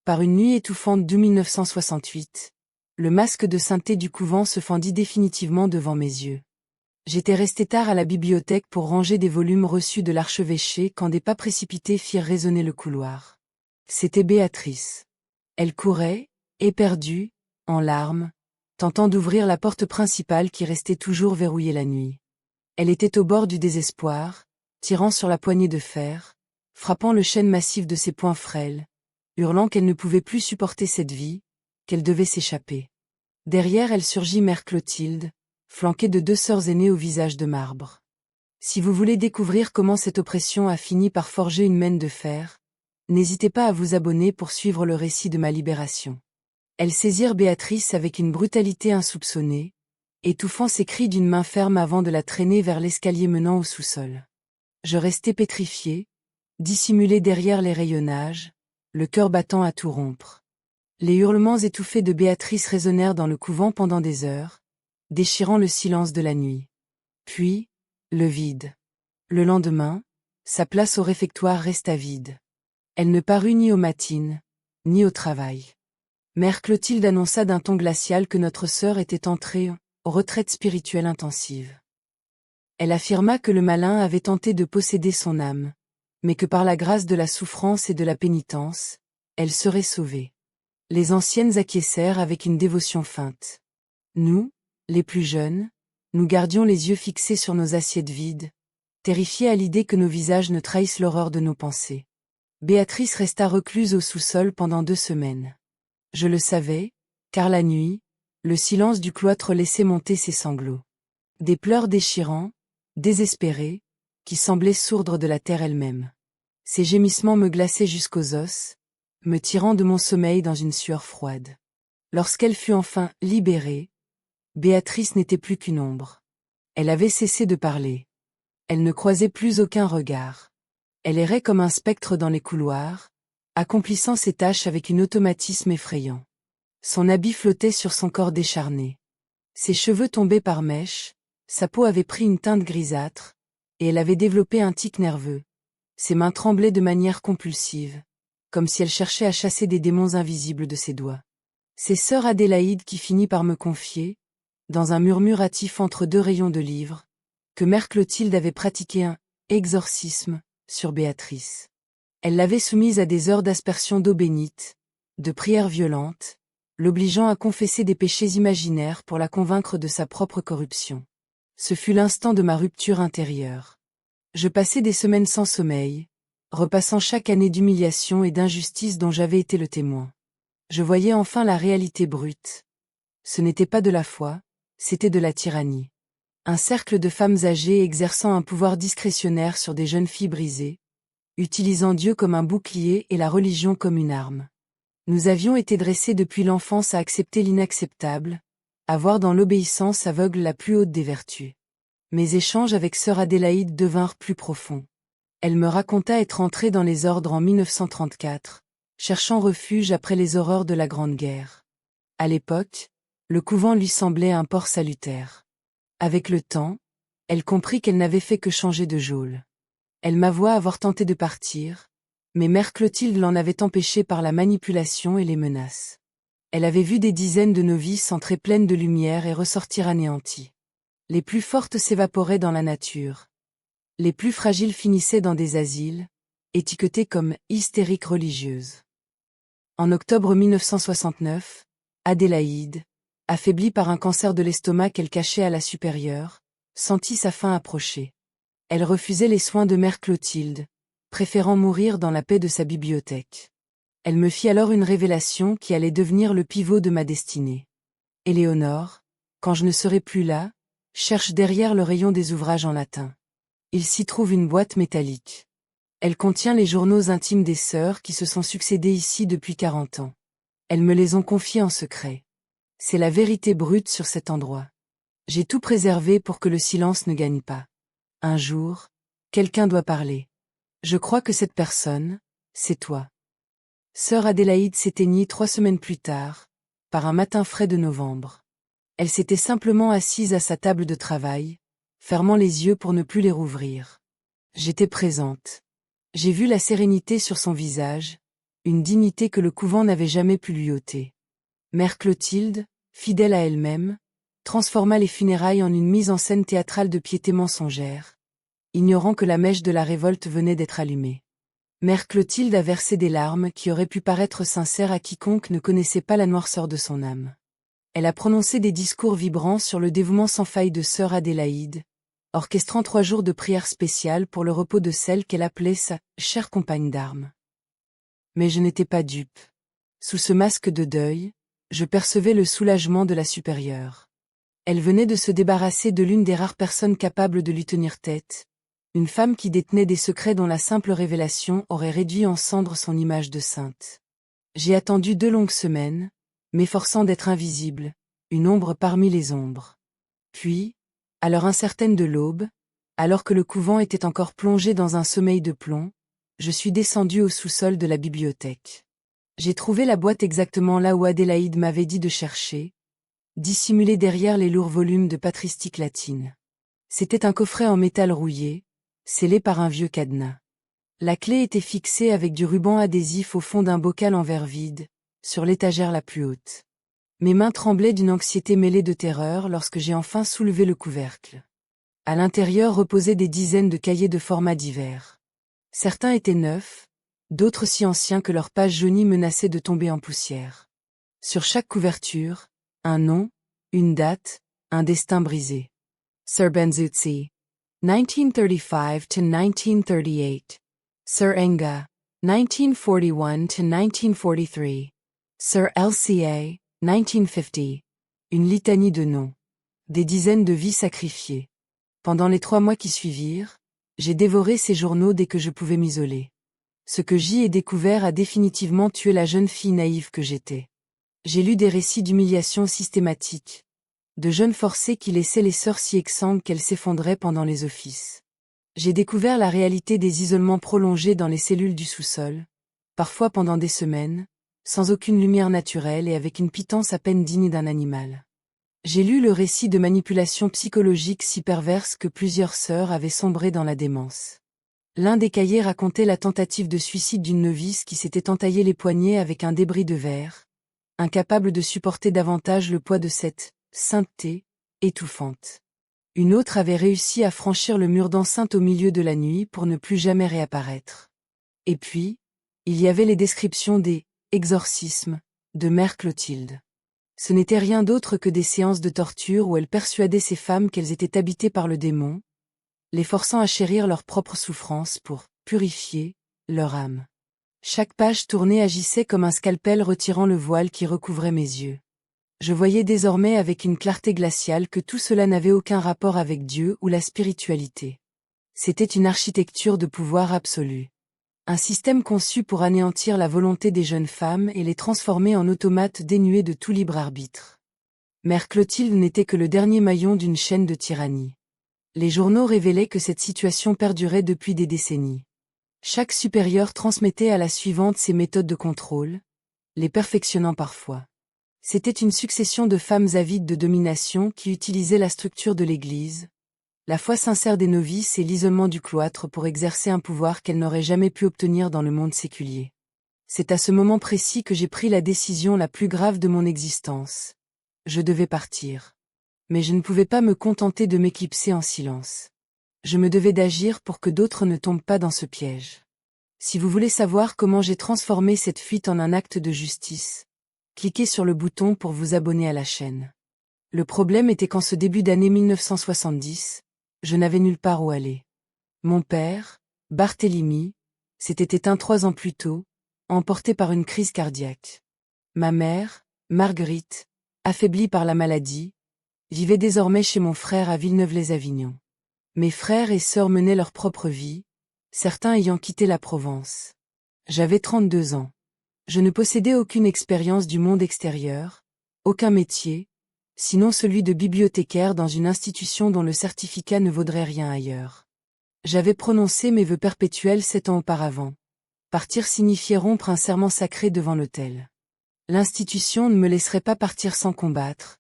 Par une nuit étouffante d'août 1968, le masque de sainteté du couvent se fendit définitivement devant mes yeux. J'étais resté tard à la bibliothèque pour ranger des volumes reçus de l'archevêché quand des pas précipités firent résonner le couloir. C'était Béatrice. Elle courait, éperdue, en larmes, tentant d'ouvrir la porte principale qui restait toujours verrouillée la nuit. Elle était au bord du désespoir, tirant sur la poignée de fer, frappant le chêne massif de ses poings frêles, hurlant qu'elle ne pouvait plus supporter cette vie, qu'elle devait s'échapper. Derrière elle surgit mère Clotilde, flanquée de 2 sœurs aînées au visage de marbre. Si vous voulez découvrir comment cette oppression a fini par forger une maine de fer, n'hésitez pas à vous abonner pour suivre le récit de ma libération. Elles saisirent Béatrice avec une brutalité insoupçonnée, étouffant ses cris d'une main ferme avant de la traîner vers l'escalier menant au sous-sol. Je restai pétrifié, dissimulé derrière les rayonnages, le cœur battant à tout rompre. Les hurlements étouffés de Béatrice résonnèrent dans le couvent pendant des heures, déchirant le silence de la nuit. Puis, le vide. Le lendemain, sa place au réfectoire resta vide. Elle ne parut ni aux matines, ni au travail. Mère Clotilde annonça d'un ton glacial que notre sœur était entrée en retraite spirituelle intensive. Elle affirma que le malin avait tenté de posséder son âme, mais que par la grâce de la souffrance et de la pénitence, elle serait sauvée. Les anciennes acquiescèrent avec une dévotion feinte. Nous, les plus jeunes, nous gardions les yeux fixés sur nos assiettes vides, terrifiés à l'idée que nos visages ne trahissent l'horreur de nos pensées. Béatrice resta recluse au sous-sol pendant 2 semaines. Je le savais, car la nuit, le silence du cloître laissait monter ses sanglots. Des pleurs déchirants, désespérés, qui semblaient sourdre de la terre elle-même. Ces gémissements me glaçaient jusqu'aux os, me tirant de mon sommeil dans une sueur froide. Lorsqu'elle fut enfin libérée, Béatrice n'était plus qu'une ombre. Elle avait cessé de parler. Elle ne croisait plus aucun regard. Elle errait comme un spectre dans les couloirs, accomplissant ses tâches avec un automatisme effrayant. Son habit flottait sur son corps décharné. Ses cheveux tombaient par mèches, sa peau avait pris une teinte grisâtre, et elle avait développé un tic nerveux. Ses mains tremblaient de manière compulsive, comme si elle cherchait à chasser des démons invisibles de ses doigts. C'est sœur Adélaïde qui finit par me confier, dans un murmure hâtif entre 2 rayons de livres, que mère Clotilde avait pratiqué un exorcisme sur Béatrice. Elle l'avait soumise à des heures d'aspersion d'eau bénite, de prières violentes, l'obligeant à confesser des péchés imaginaires pour la convaincre de sa propre corruption. Ce fut l'instant de ma rupture intérieure. Je passais des semaines sans sommeil, repassant chaque année d'humiliation et d'injustice dont j'avais été le témoin. Je voyais enfin la réalité brute. Ce n'était pas de la foi, c'était de la tyrannie. Un cercle de femmes âgées exerçant un pouvoir discrétionnaire sur des jeunes filles brisées, utilisant Dieu comme un bouclier et la religion comme une arme. Nous avions été dressés depuis l'enfance à accepter l'inacceptable, à voir dans l'obéissance aveugle la plus haute des vertus. Mes échanges avec sœur Adélaïde devinrent plus profonds. Elle me raconta être entrée dans les ordres en 1934, cherchant refuge après les horreurs de la Grande Guerre. À l'époque, le couvent lui semblait un port salutaire. Avec le temps, elle comprit qu'elle n'avait fait que changer de geôle. Elle m'avoua avoir tenté de partir, mais mère Clotilde l'en avait empêchée par la manipulation et les menaces. Elle avait vu des dizaines de novices entrer pleines de lumière et ressortir anéanties. Les plus fortes s'évaporaient dans la nature. Les plus fragiles finissaient dans des asiles, étiquetés comme hystériques religieuses. En octobre 1969, Adélaïde, affaiblie par un cancer de l'estomac qu'elle cachait à la supérieure, sentit sa fin approcher. Elle refusait les soins de mère Clotilde, préférant mourir dans la paix de sa bibliothèque. Elle me fit alors une révélation qui allait devenir le pivot de ma destinée. Éléonore, quand je ne serai plus là, cherche derrière le rayon des ouvrages en latin. Il s'y trouve une boîte métallique. Elle contient les journaux intimes des sœurs qui se sont succédés ici depuis 40 ans. Elles me les ont confiés en secret. C'est la vérité brute sur cet endroit. J'ai tout préservé pour que le silence ne gagne pas. Un jour, quelqu'un doit parler. Je crois que cette personne, c'est toi. Sœur Adélaïde s'éteignit 3 semaines plus tard, par un matin frais de novembre. Elle s'était simplement assise à sa table de travail, fermant les yeux pour ne plus les rouvrir. J'étais présente. J'ai vu la sérénité sur son visage, une dignité que le couvent n'avait jamais pu lui ôter. Mère Clotilde, fidèle à elle-même, transforma les funérailles en une mise en scène théâtrale de piété mensongère, ignorant que la mèche de la révolte venait d'être allumée. Mère Clotilde a versé des larmes qui auraient pu paraître sincères à quiconque ne connaissait pas la noirceur de son âme. Elle a prononcé des discours vibrants sur le dévouement sans faille de sœur Adélaïde, orchestrant 3 jours de prières spéciales pour le repos de celle qu'elle appelait sa chère compagne d'armes. Mais je n'étais pas dupe. Sous ce masque de deuil, je percevais le soulagement de la supérieure. Elle venait de se débarrasser de l'une des rares personnes capables de lui tenir tête, une femme qui détenait des secrets dont la simple révélation aurait réduit en cendres son image de sainte. J'ai attendu 2 longues semaines, m'efforçant d'être invisible, une ombre parmi les ombres. Puis, à l'heure incertaine de l'aube, alors que le couvent était encore plongé dans un sommeil de plomb, je suis descendue au sous-sol de la bibliothèque. J'ai trouvé la boîte exactement là où Adélaïde m'avait dit de chercher, dissimulée derrière les lourds volumes de patristique latine. C'était un coffret en métal rouillé, scellé par un vieux cadenas. La clé était fixée avec du ruban adhésif au fond d'un bocal en verre vide, sur l'étagère la plus haute. Mes mains tremblaient d'une anxiété mêlée de terreur lorsque j'ai enfin soulevé le couvercle. À l'intérieur reposaient des dizaines de cahiers de formats divers. Certains étaient neufs, d'autres si anciens que leurs pages jaunies menaçaient de tomber en poussière. Sur chaque couverture, un nom, une date, un destin brisé. Sir Benzuzzi, 1935–1938. Sir Enga, 1941–1943. Sir LCA, 1950. Une litanie de noms. Des dizaines de vies sacrifiées. Pendant les 3 mois qui suivirent, j'ai dévoré ces journaux dès que je pouvais m'isoler. Ce que j'y ai découvert a définitivement tué la jeune fille naïve que j'étais. J'ai lu des récits d'humiliation systématique, de jeunes forcés qui laissaient les sœurs si exsangues qu'elles s'effondraient pendant les offices. J'ai découvert la réalité des isolements prolongés dans les cellules du sous-sol, parfois pendant des semaines, sans aucune lumière naturelle et avec une pitance à peine digne d'un animal. J'ai lu le récit de manipulations psychologiques si perverses que plusieurs sœurs avaient sombré dans la démence. L'un des cahiers racontait la tentative de suicide d'une novice qui s'était entaillé les poignets avec un débris de verre, incapable de supporter davantage le poids de cette sainteté étouffante. Une autre avait réussi à franchir le mur d'enceinte au milieu de la nuit pour ne plus jamais réapparaître. Et puis, il y avait les descriptions des exorcismes de Mère Clotilde. Ce n'était rien d'autre que des séances de torture où elle persuadait ces femmes qu'elles étaient habitées par le démon, les forçant à chérir leur propre souffrance pour purifier leur âme. Chaque page tournée agissait comme un scalpel retirant le voile qui recouvrait mes yeux. Je voyais désormais avec une clarté glaciale que tout cela n'avait aucun rapport avec Dieu ou la spiritualité. C'était une architecture de pouvoir absolu. Un système conçu pour anéantir la volonté des jeunes femmes et les transformer en automates dénués de tout libre arbitre. Mère Clotilde n'était que le dernier maillon d'une chaîne de tyrannie. Les journaux révélaient que cette situation perdurait depuis des décennies. Chaque supérieur transmettait à la suivante ses méthodes de contrôle, les perfectionnant parfois. C'était une succession de femmes avides de domination qui utilisaient la structure de l'Église, la foi sincère des novices et l'isolement du cloître pour exercer un pouvoir qu'elles n'auraient jamais pu obtenir dans le monde séculier. C'est à ce moment précis que j'ai pris la décision la plus grave de mon existence. Je devais partir. Mais je ne pouvais pas me contenter de m'éclipser en silence. Je me devais d'agir pour que d'autres ne tombent pas dans ce piège. Si vous voulez savoir comment j'ai transformé cette fuite en un acte de justice, cliquez sur le bouton pour vous abonner à la chaîne. Le problème était qu'en ce début d'année 1970, je n'avais nulle part où aller. Mon père, Barthélemy, s'était éteint 3 ans plus tôt, emporté par une crise cardiaque. Ma mère, Marguerite, affaiblie par la maladie, vivait désormais chez mon frère à Villeneuve-les-Avignon. Mes frères et sœurs menaient leur propre vie, certains ayant quitté la Provence. J'avais 32 ans. Je ne possédais aucune expérience du monde extérieur, aucun métier, sinon celui de bibliothécaire dans une institution dont le certificat ne vaudrait rien ailleurs. J'avais prononcé mes vœux perpétuels 7 ans auparavant. Partir signifiait rompre un serment sacré devant l'autel. L'institution ne me laisserait pas partir sans combattre,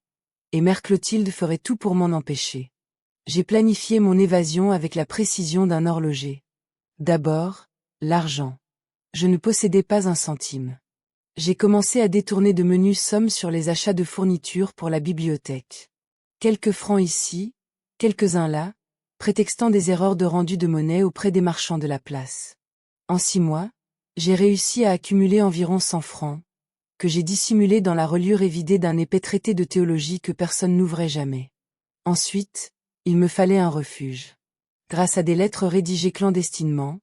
et Mère Clotilde ferait tout pour m'en empêcher. J'ai planifié mon évasion avec la précision d'un horloger. D'abord, l'argent. Je ne possédais pas un centime. J'ai commencé à détourner de menues sommes sur les achats de fournitures pour la bibliothèque. Quelques francs ici, quelques-uns là, prétextant des erreurs de rendu de monnaie auprès des marchands de la place. En 6 mois, j'ai réussi à accumuler environ 100 francs, que j'ai dissimulés dans la reliure évidée d'un épais traité de théologie que personne n'ouvrait jamais. Ensuite, il me fallait un refuge. Grâce à des lettres rédigées clandestinement,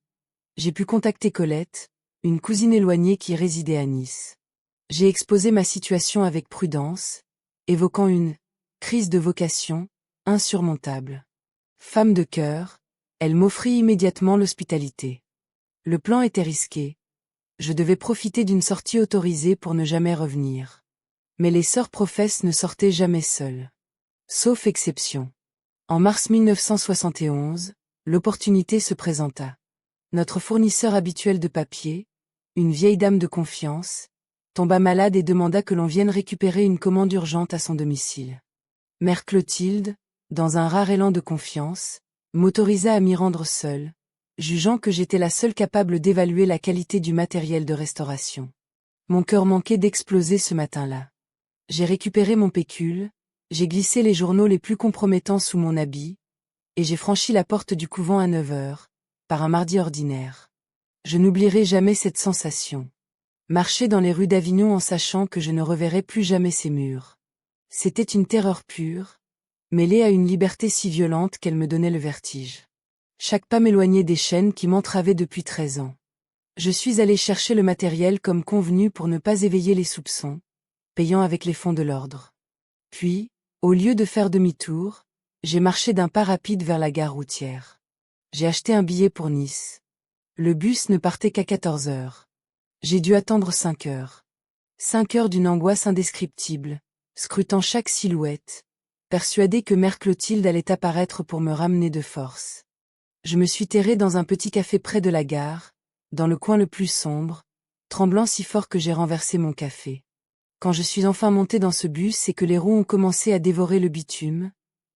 j'ai pu contacter Colette, une cousine éloignée qui résidait à Nice. J'ai exposé ma situation avec prudence, évoquant une crise de vocation insurmontable. Femme de cœur, elle m'offrit immédiatement l'hospitalité. Le plan était risqué. Je devais profiter d'une sortie autorisée pour ne jamais revenir. Mais les sœurs professes ne sortaient jamais seules. Sauf exception. En mars 1971, l'opportunité se présenta. Notre fournisseur habituel de papier, une vieille dame de confiance, tomba malade et demanda que l'on vienne récupérer une commande urgente à son domicile. Mère Clotilde, dans un rare élan de confiance, m'autorisa à m'y rendre seule, jugeant que j'étais la seule capable d'évaluer la qualité du matériel de restauration. Mon cœur manquait d'exploser ce matin-là. J'ai récupéré mon pécule, j'ai glissé les journaux les plus compromettants sous mon habit, et j'ai franchi la porte du couvent à 9 heures, par un mardi ordinaire. Je n'oublierai jamais cette sensation. Marcher dans les rues d'Avignon en sachant que je ne reverrai plus jamais ces murs. C'était une terreur pure, mêlée à une liberté si violente qu'elle me donnait le vertige. Chaque pas m'éloignait des chaînes qui m'entravaient depuis 13 ans. Je suis allé chercher le matériel comme convenu pour ne pas éveiller les soupçons, payant avec les fonds de l'ordre. Puis, au lieu de faire demi-tour, j'ai marché d'un pas rapide vers la gare routière. J'ai acheté un billet pour Nice. Le bus ne partait qu'à 14 heures. J'ai dû attendre 5 heures. 5 heures d'une angoisse indescriptible, scrutant chaque silhouette, persuadée que Mère Clotilde allait apparaître pour me ramener de force. Je me suis terré dans un petit café près de la gare, dans le coin le plus sombre, tremblant si fort que j'ai renversé mon café. Quand je suis enfin monté dans ce bus et que les roues ont commencé à dévorer le bitume,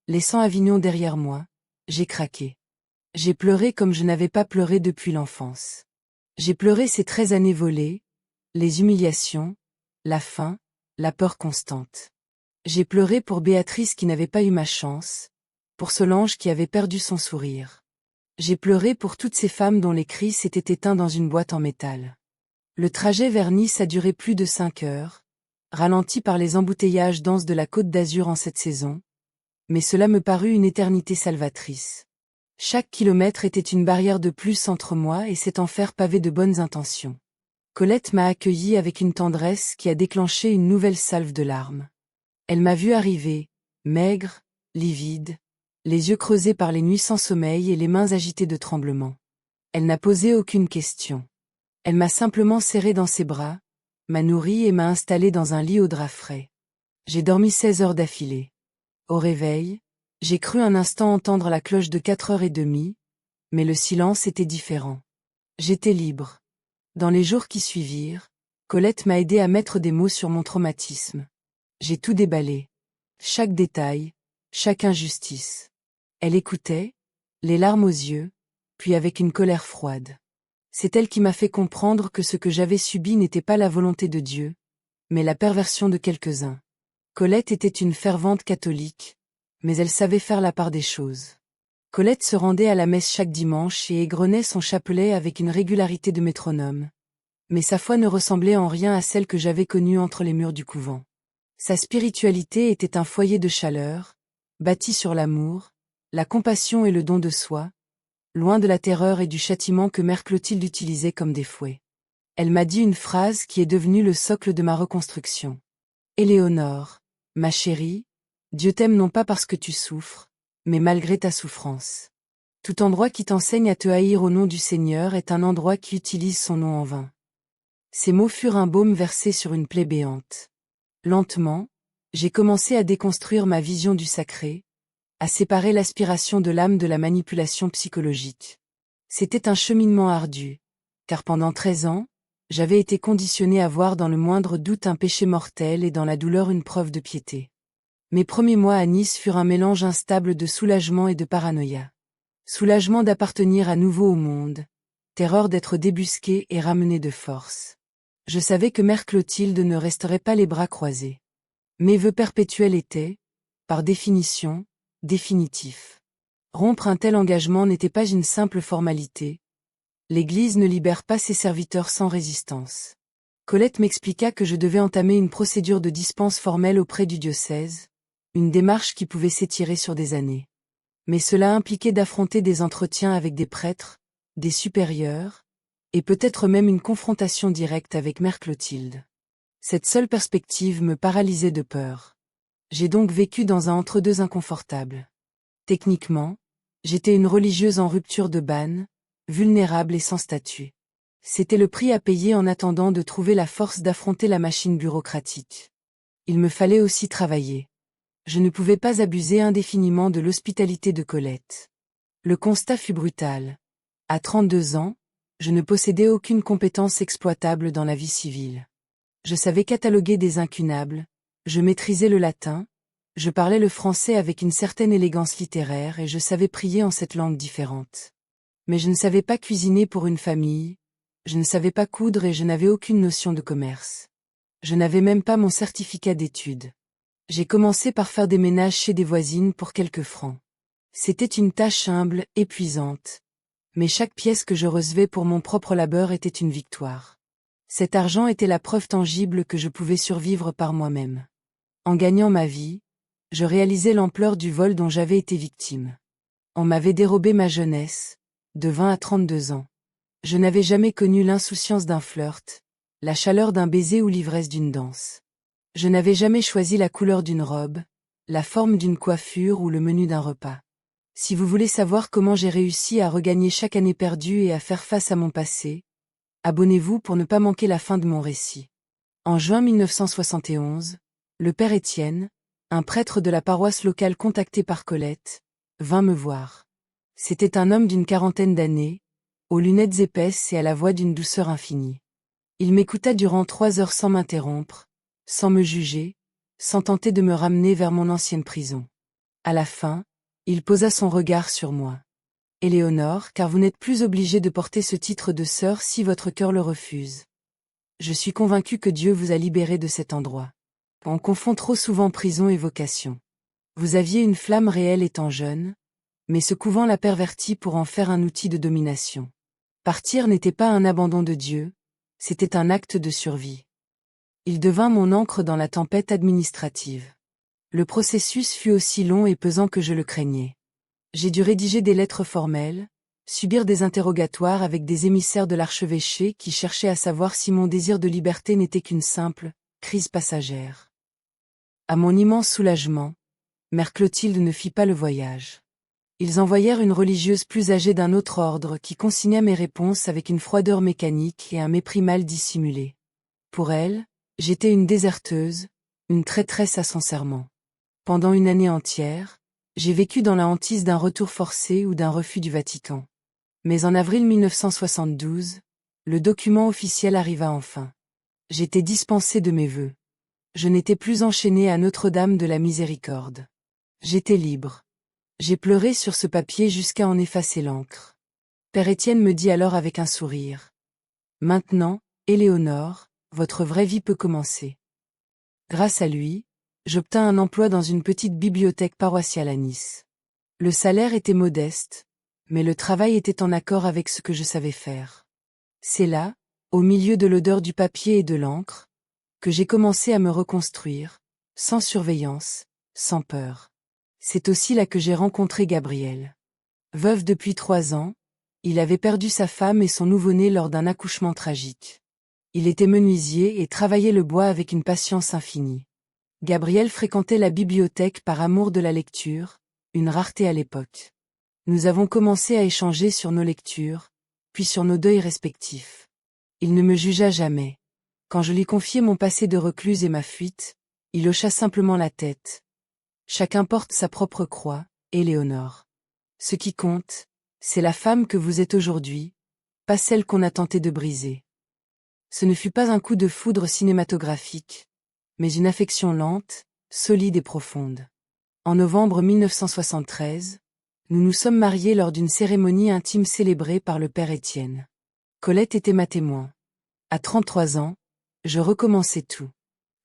laissant Avignon derrière moi, j'ai craqué. J'ai pleuré comme je n'avais pas pleuré depuis l'enfance. J'ai pleuré ces 13 années volées, les humiliations, la faim, la peur constante. J'ai pleuré pour Béatrice qui n'avait pas eu ma chance, pour Solange qui avait perdu son sourire. J'ai pleuré pour toutes ces femmes dont les cris s'étaient éteints dans une boîte en métal. Le trajet vers Nice a duré plus de 5 heures, ralenti par les embouteillages denses de la Côte d'Azur en cette saison, mais cela me parut une éternité salvatrice. Chaque kilomètre était une barrière de plus entre moi et cet enfer pavé de bonnes intentions. Colette m'a accueilli avec une tendresse qui a déclenché une nouvelle salve de larmes. Elle m'a vu arriver, maigre, livide, les yeux creusés par les nuits sans sommeil et les mains agitées de tremblements. Elle n'a posé aucune question. Elle m'a simplement serré dans ses bras, m'a nourri et m'a installé dans un lit au drap frais. J'ai dormi 16 heures d'affilée. Au réveil, j'ai cru un instant entendre la cloche de 4h30, mais le silence était différent. J'étais libre. Dans les jours qui suivirent, Colette m'a aidé à mettre des mots sur mon traumatisme. J'ai tout déballé. Chaque détail, chaque injustice. Elle écoutait, les larmes aux yeux, puis avec une colère froide. C'est elle qui m'a fait comprendre que ce que j'avais subi n'était pas la volonté de Dieu, mais la perversion de quelques-uns. Colette était une fervente catholique, mais elle savait faire la part des choses. Colette se rendait à la messe chaque dimanche et égrenait son chapelet avec une régularité de métronome. Mais sa foi ne ressemblait en rien à celle que j'avais connue entre les murs du couvent. Sa spiritualité était un foyer de chaleur, bâti sur l'amour, la compassion et le don de soi, loin de la terreur et du châtiment que Mère Clotilde utilisait comme des fouets. Elle m'a dit une phrase qui est devenue le socle de ma reconstruction. « Éléonore, ma chérie, Dieu t'aime non pas parce que tu souffres, mais malgré ta souffrance. Tout endroit qui t'enseigne à te haïr au nom du Seigneur est un endroit qui utilise son nom en vain. » Ces mots furent un baume versé sur une plaie béante. Lentement, j'ai commencé à déconstruire ma vision du sacré, à séparer l'aspiration de l'âme de la manipulation psychologique. C'était un cheminement ardu, car pendant 13 ans, j'avais été conditionné à voir dans le moindre doute un péché mortel et dans la douleur une preuve de piété. Mes premiers mois à Nice furent un mélange instable de soulagement et de paranoïa. Soulagement d'appartenir à nouveau au monde, terreur d'être débusqué et ramené de force. Je savais que Mère Clotilde ne resterait pas les bras croisés. Mes vœux perpétuels étaient, par définition, définitifs. Rompre un tel engagement n'était pas une simple formalité. L'Église ne libère pas ses serviteurs sans résistance. Colette m'expliqua que je devais entamer une procédure de dispense formelle auprès du diocèse, une démarche qui pouvait s'étirer sur des années. Mais cela impliquait d'affronter des entretiens avec des prêtres, des supérieurs, et peut-être même une confrontation directe avec Mère Clotilde. Cette seule perspective me paralysait de peur. J'ai donc vécu dans un entre-deux inconfortable. Techniquement, j'étais une religieuse en rupture de ban, vulnérable et sans statut. C'était le prix à payer en attendant de trouver la force d'affronter la machine bureaucratique. Il me fallait aussi travailler. Je ne pouvais pas abuser indéfiniment de l'hospitalité de Colette. Le constat fut brutal. À 32 ans, je ne possédais aucune compétence exploitable dans la vie civile. Je savais cataloguer des incunables, je maîtrisais le latin, je parlais le français avec une certaine élégance littéraire et je savais prier en cette langue différente. Mais je ne savais pas cuisiner pour une famille, je ne savais pas coudre et je n'avais aucune notion de commerce. Je n'avais même pas mon certificat d'études. J'ai commencé par faire des ménages chez des voisines pour quelques francs. C'était une tâche humble, épuisante. Mais chaque pièce que je recevais pour mon propre labeur était une victoire. Cet argent était la preuve tangible que je pouvais survivre par moi-même. En gagnant ma vie, je réalisais l'ampleur du vol dont j'avais été victime. On m'avait dérobé ma jeunesse, de 20 à 32 ans. Je n'avais jamais connu l'insouciance d'un flirt, la chaleur d'un baiser ou l'ivresse d'une danse. Je n'avais jamais choisi la couleur d'une robe, la forme d'une coiffure ou le menu d'un repas. Si vous voulez savoir comment j'ai réussi à regagner chaque année perdue et à faire face à mon passé, abonnez-vous pour ne pas manquer la fin de mon récit. En juin 1971, le père Étienne, un prêtre de la paroisse locale contacté par Colette, vint me voir. C'était un homme d'une quarantaine d'années, aux lunettes épaisses et à la voix d'une douceur infinie. Il m'écouta durant 3 heures sans m'interrompre, sans me juger, sans tenter de me ramener vers mon ancienne prison. À la fin, il posa son regard sur moi. Éléonore, car vous n'êtes plus obligée de porter ce titre de sœur si votre cœur le refuse. Je suis convaincu que Dieu vous a libéré de cet endroit. On confond trop souvent prison et vocation. Vous aviez une flamme réelle étant jeune, mais ce couvent l'a pervertie pour en faire un outil de domination. Partir n'était pas un abandon de Dieu, c'était un acte de survie. Il devint mon ancre dans la tempête administrative. Le processus fut aussi long et pesant que je le craignais. J'ai dû rédiger des lettres formelles, subir des interrogatoires avec des émissaires de l'archevêché qui cherchaient à savoir si mon désir de liberté n'était qu'une simple crise passagère. À mon immense soulagement, Mère Clotilde ne fit pas le voyage. Ils envoyèrent une religieuse plus âgée d'un autre ordre qui consigna mes réponses avec une froideur mécanique et un mépris mal dissimulé. Pour elle, j'étais une déserteuse, une traîtresse à son serment. Pendant une année entière, j'ai vécu dans la hantise d'un retour forcé ou d'un refus du Vatican. Mais en avril 1972, le document officiel arriva enfin. J'étais dispensée de mes vœux. Je n'étais plus enchaînée à Notre-Dame de la Miséricorde. J'étais libre. J'ai pleuré sur ce papier jusqu'à en effacer l'encre. Père Étienne me dit alors avec un sourire. Maintenant, Éléonore, votre vraie vie peut commencer. Grâce à lui, j'obtins un emploi dans une petite bibliothèque paroissiale à Nice. Le salaire était modeste, mais le travail était en accord avec ce que je savais faire. C'est là, au milieu de l'odeur du papier et de l'encre, que j'ai commencé à me reconstruire, sans surveillance, sans peur. C'est aussi là que j'ai rencontré Gabriel. Veuf depuis 3 ans, il avait perdu sa femme et son nouveau-né lors d'un accouchement tragique. Il était menuisier et travaillait le bois avec une patience infinie. Gabriel fréquentait la bibliothèque par amour de la lecture, une rareté à l'époque. Nous avons commencé à échanger sur nos lectures, puis sur nos deuils respectifs. Il ne me jugea jamais. Quand je lui confiai mon passé de recluse et ma fuite, il hocha simplement la tête. Chacun porte sa propre croix, Éléonore. Ce qui compte, c'est la femme que vous êtes aujourd'hui, pas celle qu'on a tenté de briser. Ce ne fut pas un coup de foudre cinématographique, mais une affection lente, solide et profonde. En novembre 1973, nous nous sommes mariés lors d'une cérémonie intime célébrée par le père Étienne. Colette était ma témoin. À 33 ans, je recommençais tout.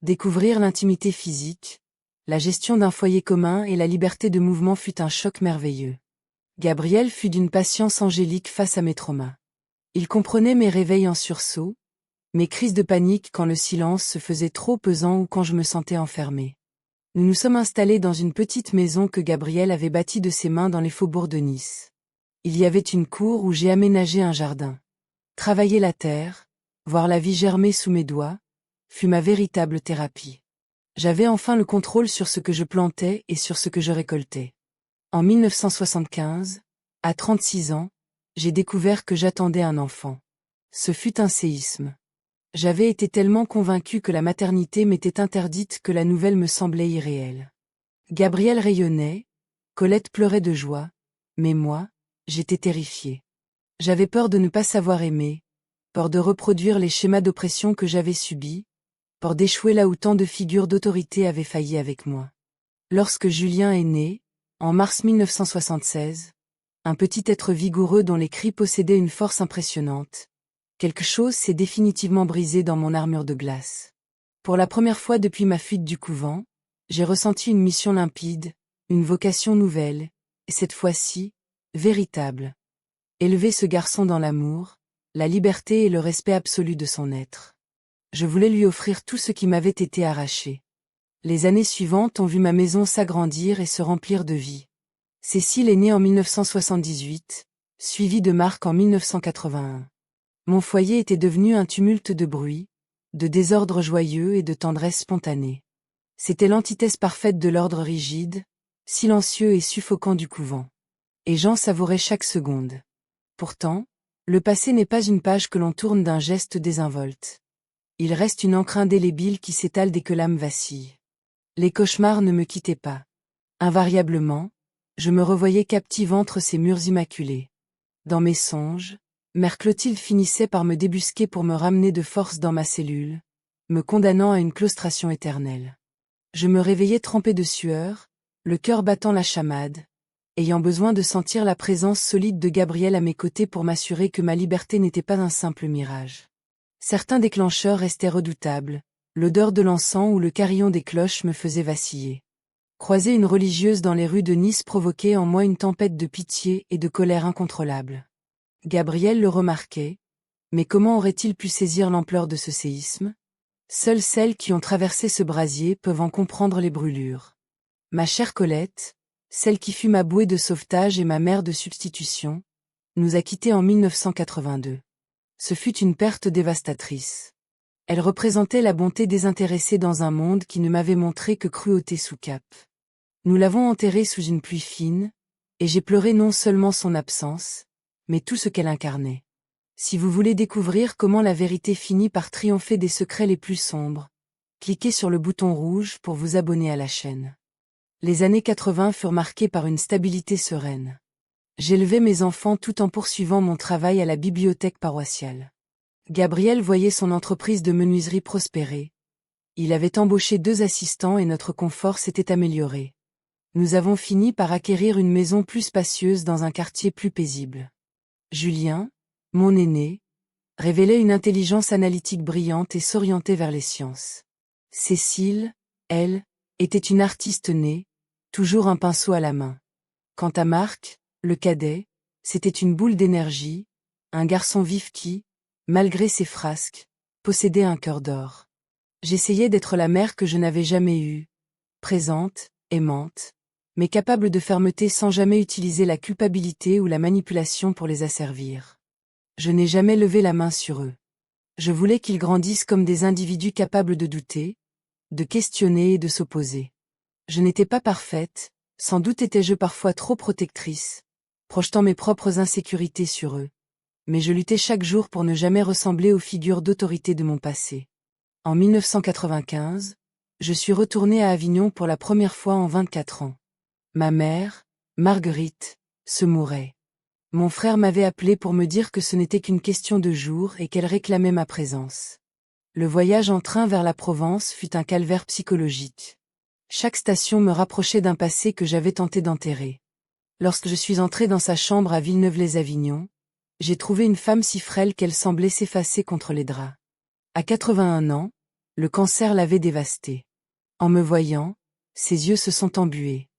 Découvrir l'intimité physique, la gestion d'un foyer commun et la liberté de mouvement fut un choc merveilleux. Gabriel fut d'une patience angélique face à mes traumas. Il comprenait mes réveils en sursaut, mes crises de panique quand le silence se faisait trop pesant ou quand je me sentais enfermée. Nous nous sommes installés dans une petite maison que Gabriel avait bâtie de ses mains dans les faubourgs de Nice. Il y avait une cour où j'ai aménagé un jardin. Travailler la terre, voir la vie germer sous mes doigts, fut ma véritable thérapie. J'avais enfin le contrôle sur ce que je plantais et sur ce que je récoltais. En 1975, à 36 ans, j'ai découvert que j'attendais un enfant. Ce fut un séisme. J'avais été tellement convaincue que la maternité m'était interdite que la nouvelle me semblait irréelle. Gabriel rayonnait, Colette pleurait de joie, mais moi, j'étais terrifiée. J'avais peur de ne pas savoir aimer, peur de reproduire les schémas d'oppression que j'avais subis, peur d'échouer là où tant de figures d'autorité avaient failli avec moi. Lorsque Julien est né, en mars 1976, un petit être vigoureux dont les cris possédaient une force impressionnante, quelque chose s'est définitivement brisé dans mon armure de glace. Pour la première fois depuis ma fuite du couvent, j'ai ressenti une mission limpide, une vocation nouvelle, et cette fois-ci, véritable. Élever ce garçon dans l'amour, la liberté et le respect absolu de son être. Je voulais lui offrir tout ce qui m'avait été arraché. Les années suivantes ont vu ma maison s'agrandir et se remplir de vie. Cécile est née en 1978, suivie de Marc en 1981. Mon foyer était devenu un tumulte de bruit, de désordre joyeux et de tendresse spontanée. C'était l'antithèse parfaite de l'ordre rigide, silencieux et suffocant du couvent. Et j'en savourais chaque seconde. Pourtant, le passé n'est pas une page que l'on tourne d'un geste désinvolte. Il reste une encre indélébile qui s'étale dès que l'âme vacille. Les cauchemars ne me quittaient pas. Invariablement, je me revoyais captive entre ces murs immaculés. Dans mes songes, Mère Clotilde finissait par me débusquer pour me ramener de force dans ma cellule, me condamnant à une claustration éternelle. Je me réveillais trempé de sueur, le cœur battant la chamade, ayant besoin de sentir la présence solide de Gabriel à mes côtés pour m'assurer que ma liberté n'était pas un simple mirage. Certains déclencheurs restaient redoutables, l'odeur de l'encens ou le carillon des cloches me faisait vaciller. Croiser une religieuse dans les rues de Nice provoquait en moi une tempête de pitié et de colère incontrôlable. Gabriel le remarquait, mais comment aurait-il pu saisir l'ampleur de ce séisme? Seules celles qui ont traversé ce brasier peuvent en comprendre les brûlures. Ma chère Colette, celle qui fut ma bouée de sauvetage et ma mère de substitution, nous a quittés en 1982. Ce fut une perte dévastatrice. Elle représentait la bonté désintéressée dans un monde qui ne m'avait montré que cruauté sous cap. Nous l'avons enterrée sous une pluie fine, et j'ai pleuré non seulement son absence, mais tout ce qu'elle incarnait. Si vous voulez découvrir comment la vérité finit par triompher des secrets les plus sombres, cliquez sur le bouton rouge pour vous abonner à la chaîne. Les années 80 furent marquées par une stabilité sereine. J'élevais mes enfants tout en poursuivant mon travail à la bibliothèque paroissiale. Gabriel voyait son entreprise de menuiserie prospérer. Il avait embauché 2 assistants et notre confort s'était amélioré. Nous avons fini par acquérir une maison plus spacieuse dans un quartier plus paisible. Julien, mon aîné, révélait une intelligence analytique brillante et s'orientait vers les sciences. Cécile, elle, était une artiste née, toujours un pinceau à la main. Quant à Marc, le cadet, c'était une boule d'énergie, un garçon vif qui, malgré ses frasques, possédait un cœur d'or. J'essayais d'être la mère que je n'avais jamais eue, présente, aimante, mais capable de fermeté sans jamais utiliser la culpabilité ou la manipulation pour les asservir. Je n'ai jamais levé la main sur eux. Je voulais qu'ils grandissent comme des individus capables de douter, de questionner et de s'opposer. Je n'étais pas parfaite, sans doute étais-je parfois trop protectrice, projetant mes propres insécurités sur eux. Mais je luttais chaque jour pour ne jamais ressembler aux figures d'autorité de mon passé. En 1995, je suis retournée à Avignon pour la première fois en 24 ans. Ma mère, Marguerite, se mourait. Mon frère m'avait appelé pour me dire que ce n'était qu'une question de jours et qu'elle réclamait ma présence. Le voyage en train vers la Provence fut un calvaire psychologique. Chaque station me rapprochait d'un passé que j'avais tenté d'enterrer. Lorsque je suis entrée dans sa chambre à Villeneuve-les-Avignon, j'ai trouvé une femme si frêle qu'elle semblait s'effacer contre les draps. À 81 ans, le cancer l'avait dévastée. En me voyant, ses yeux se sont embués.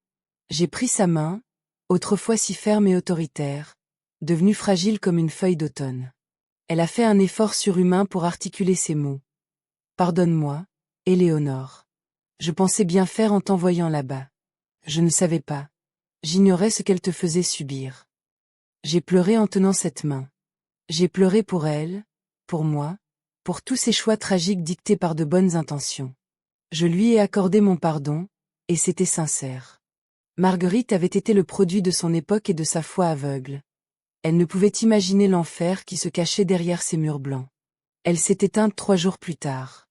J'ai pris sa main, autrefois si ferme et autoritaire, devenue fragile comme une feuille d'automne. Elle a fait un effort surhumain pour articuler ces mots. Pardonne-moi, Éléonore. Je pensais bien faire en t'envoyant là-bas. Je ne savais pas. J'ignorais ce qu'elle te faisait subir. J'ai pleuré en tenant cette main. J'ai pleuré pour elle, pour moi, pour tous ces choix tragiques dictés par de bonnes intentions. Je lui ai accordé mon pardon, et c'était sincère. Marguerite avait été le produit de son époque et de sa foi aveugle. Elle ne pouvait imaginer l'enfer qui se cachait derrière ces murs blancs. Elle s'est éteinte 3 jours plus tard.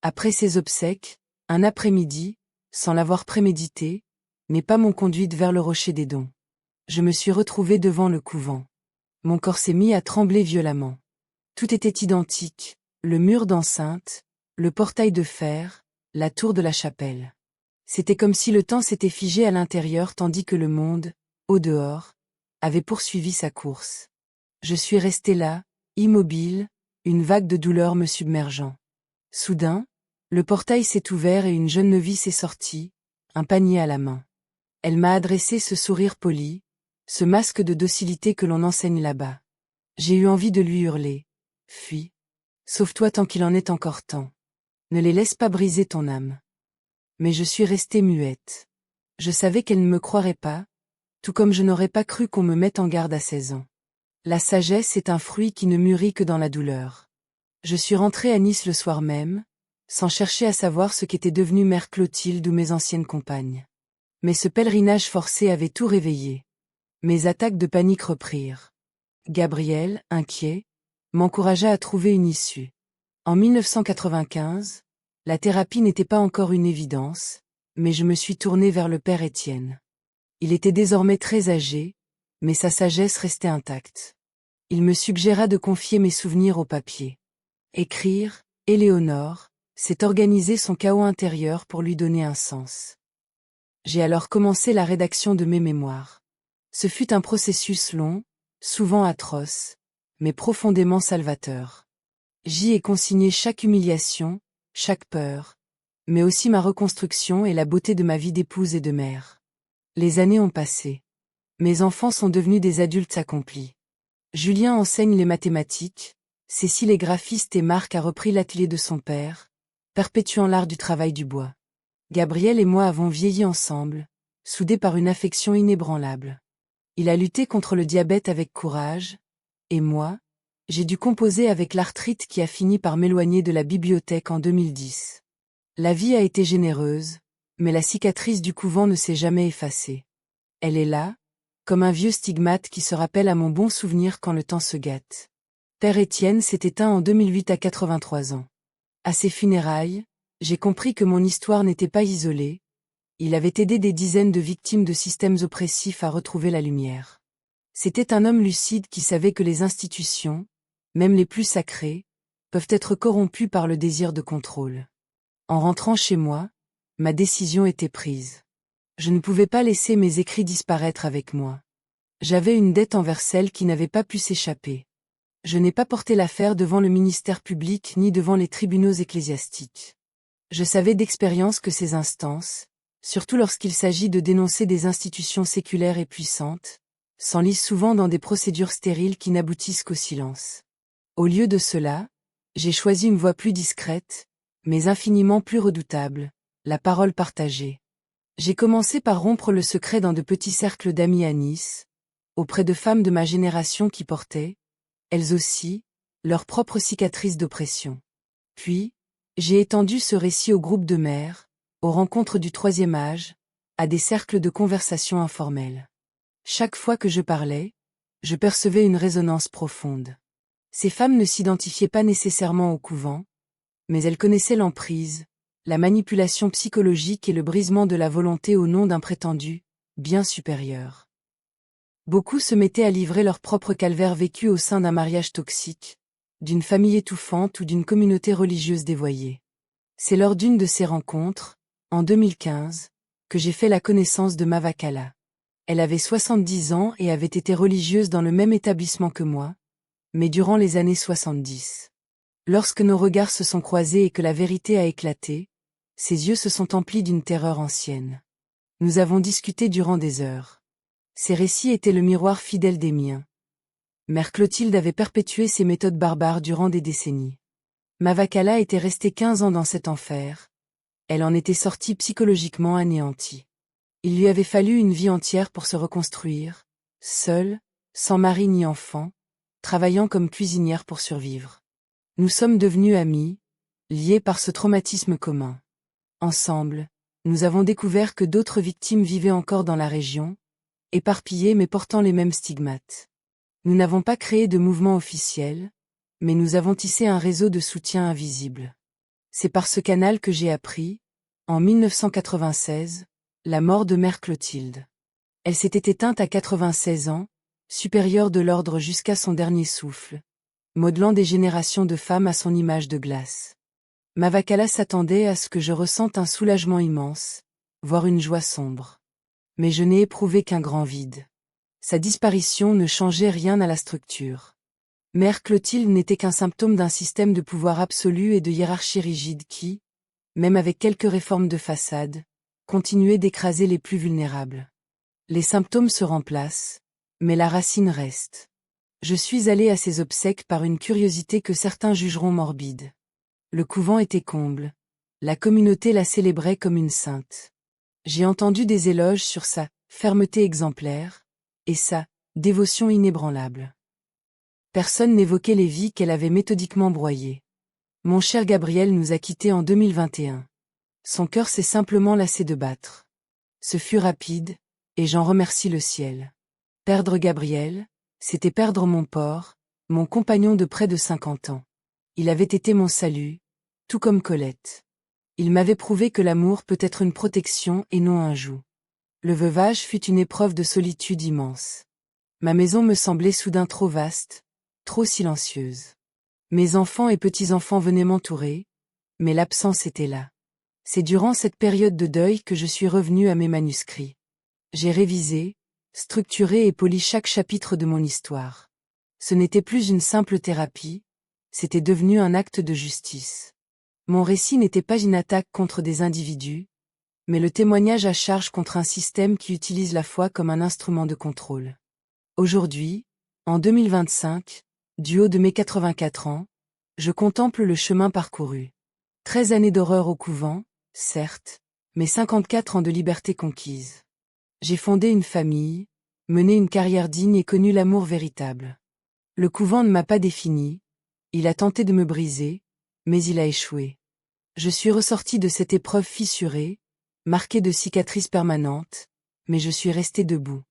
Après ses obsèques, un après-midi, sans l'avoir prémédité, mes pas m'ont conduite vers le rocher des Dons. Je me suis retrouvée devant le couvent. Mon corps s'est mis à trembler violemment. Tout était identique, le mur d'enceinte, le portail de fer, la tour de la chapelle. C'était comme si le temps s'était figé à l'intérieur tandis que le monde, au dehors, avait poursuivi sa course. Je suis restée là, immobile, une vague de douleur me submergeant. Soudain, le portail s'est ouvert et une jeune novice est sortie, un panier à la main. Elle m'a adressé ce sourire poli, ce masque de docilité que l'on enseigne là-bas. J'ai eu envie de lui hurler. Fuis. Sauve-toi tant qu'il en est encore temps. Ne les laisse pas briser ton âme. Mais je suis restée muette. Je savais qu'elle ne me croirait pas, tout comme je n'aurais pas cru qu'on me mette en garde à 16 ans. La sagesse est un fruit qui ne mûrit que dans la douleur. Je suis rentrée à Nice le soir même, sans chercher à savoir ce qu'était devenue mère Clotilde ou mes anciennes compagnes. Mais ce pèlerinage forcé avait tout réveillé. Mes attaques de panique reprirent. Gabriel, inquiet, m'encouragea à trouver une issue. En 1995, la thérapie n'était pas encore une évidence, mais je me suis tournée vers le père Étienne. Il était désormais très âgé, mais sa sagesse restait intacte. Il me suggéra de confier mes souvenirs au papier. Écrire, Éléonore, c'est organiser son chaos intérieur pour lui donner un sens. J'ai alors commencé la rédaction de mes mémoires. Ce fut un processus long, souvent atroce, mais profondément salvateur. J'y ai consigné chaque humiliation, chaque peur, mais aussi ma reconstruction et la beauté de ma vie d'épouse et de mère. Les années ont passé. Mes enfants sont devenus des adultes accomplis. Julien enseigne les mathématiques, Cécile est graphiste et Marc a repris l'atelier de son père, perpétuant l'art du travail du bois. Gabriel et moi avons vieilli ensemble, soudés par une affection inébranlable. Il a lutté contre le diabète avec courage, et moi, j'ai dû composer avec l'arthrite qui a fini par m'éloigner de la bibliothèque en 2010. La vie a été généreuse, mais la cicatrice du couvent ne s'est jamais effacée. Elle est là, comme un vieux stigmate qui se rappelle à mon bon souvenir quand le temps se gâte. Père Étienne s'est éteint en 2008 à 83 ans. À ses funérailles, j'ai compris que mon histoire n'était pas isolée. Il avait aidé des dizaines de victimes de systèmes oppressifs à retrouver la lumière. C'était un homme lucide qui savait que les institutions, même les plus sacrées, peuvent être corrompues par le désir de contrôle. En rentrant chez moi, ma décision était prise. Je ne pouvais pas laisser mes écrits disparaître avec moi. J'avais une dette envers celle qui n'avait pas pu s'échapper. Je n'ai pas porté l'affaire devant le ministère public ni devant les tribunaux ecclésiastiques. Je savais d'expérience que ces instances, surtout lorsqu'il s'agit de dénoncer des institutions séculaires et puissantes, s'enlisent souvent dans des procédures stériles qui n'aboutissent qu'au silence. Au lieu de cela, j'ai choisi une voie plus discrète, mais infiniment plus redoutable, la parole partagée. J'ai commencé par rompre le secret dans de petits cercles d'amis à Nice, auprès de femmes de ma génération qui portaient, elles aussi, leurs propres cicatrices d'oppression. Puis, j'ai étendu ce récit au groupe de mères, aux rencontres du troisième âge, à des cercles de conversation informels. Chaque fois que je parlais, je percevais une résonance profonde. Ces femmes ne s'identifiaient pas nécessairement au couvent, mais elles connaissaient l'emprise, la manipulation psychologique et le brisement de la volonté au nom d'un prétendu bien supérieur. Beaucoup se mettaient à livrer leur propre calvaire vécu au sein d'un mariage toxique, d'une famille étouffante ou d'une communauté religieuse dévoyée. C'est lors d'une de ces rencontres, en 2015, que j'ai fait la connaissance de Mava Kala. Elle avait 70 ans et avait été religieuse dans le même établissement que moi, mais durant les années 70. Lorsque nos regards se sont croisés et que la vérité a éclaté, ses yeux se sont emplis d'une terreur ancienne. Nous avons discuté durant des heures. Ces récits étaient le miroir fidèle des miens. Mère Clotilde avait perpétué ces méthodes barbares durant des décennies. Mava Kala était restée 15 ans dans cet enfer. Elle en était sortie psychologiquement anéantie. Il lui avait fallu une vie entière pour se reconstruire, seule, sans mari ni enfant, travaillant comme cuisinière pour survivre. Nous sommes devenus amis, liés par ce traumatisme commun. Ensemble, nous avons découvert que d'autres victimes vivaient encore dans la région, éparpillées mais portant les mêmes stigmates. Nous n'avons pas créé de mouvement officiel, mais nous avons tissé un réseau de soutien invisible. C'est par ce canal que j'ai appris, en 1996, la mort de Mère Clotilde. Elle s'était éteinte à 96 ans, supérieure de l'ordre jusqu'à son dernier souffle, modelant des générations de femmes à son image de glace. Mava Kala s'attendait à ce que je ressente un soulagement immense, voire une joie sombre. Mais je n'ai éprouvé qu'un grand vide. Sa disparition ne changeait rien à la structure. Mère Clotilde n'était qu'un symptôme d'un système de pouvoir absolu et de hiérarchie rigide qui, même avec quelques réformes de façade, continuait d'écraser les plus vulnérables. Les symptômes se remplacent, mais la racine reste. Je suis allée à ses obsèques par une curiosité que certains jugeront morbide. Le couvent était comble. La communauté la célébrait comme une sainte. J'ai entendu des éloges sur sa fermeté exemplaire et sa dévotion inébranlable. Personne n'évoquait les vies qu'elle avait méthodiquement broyées. Mon cher Gabriel nous a quittés en 2021. Son cœur s'est simplement lassé de battre. Ce fut rapide, et j'en remercie le ciel. Perdre Gabriel, c'était perdre mon porc, mon compagnon de près de 50 ans. Il avait été mon salut, tout comme Colette. Il m'avait prouvé que l'amour peut être une protection et non un joug. Le veuvage fut une épreuve de solitude immense. Ma maison me semblait soudain trop vaste, trop silencieuse. Mes enfants et petits-enfants venaient m'entourer, mais l'absence était là. C'est durant cette période de deuil que je suis revenue à mes manuscrits. J'ai révisé, structuré et poli chaque chapitre de mon histoire. Ce n'était plus une simple thérapie, c'était devenu un acte de justice. Mon récit n'était pas une attaque contre des individus, mais le témoignage à charge contre un système qui utilise la foi comme un instrument de contrôle. Aujourd'hui, en 2025, du haut de mes 84 ans, je contemple le chemin parcouru. 13 années d'horreur au couvent, certes, mais 54 ans de liberté conquise. J'ai fondé une famille, mené une carrière digne et connu l'amour véritable. Le couvent ne m'a pas défini, il a tenté de me briser, mais il a échoué. Je suis ressorti de cette épreuve fissurée, marquée de cicatrices permanentes, mais je suis resté debout.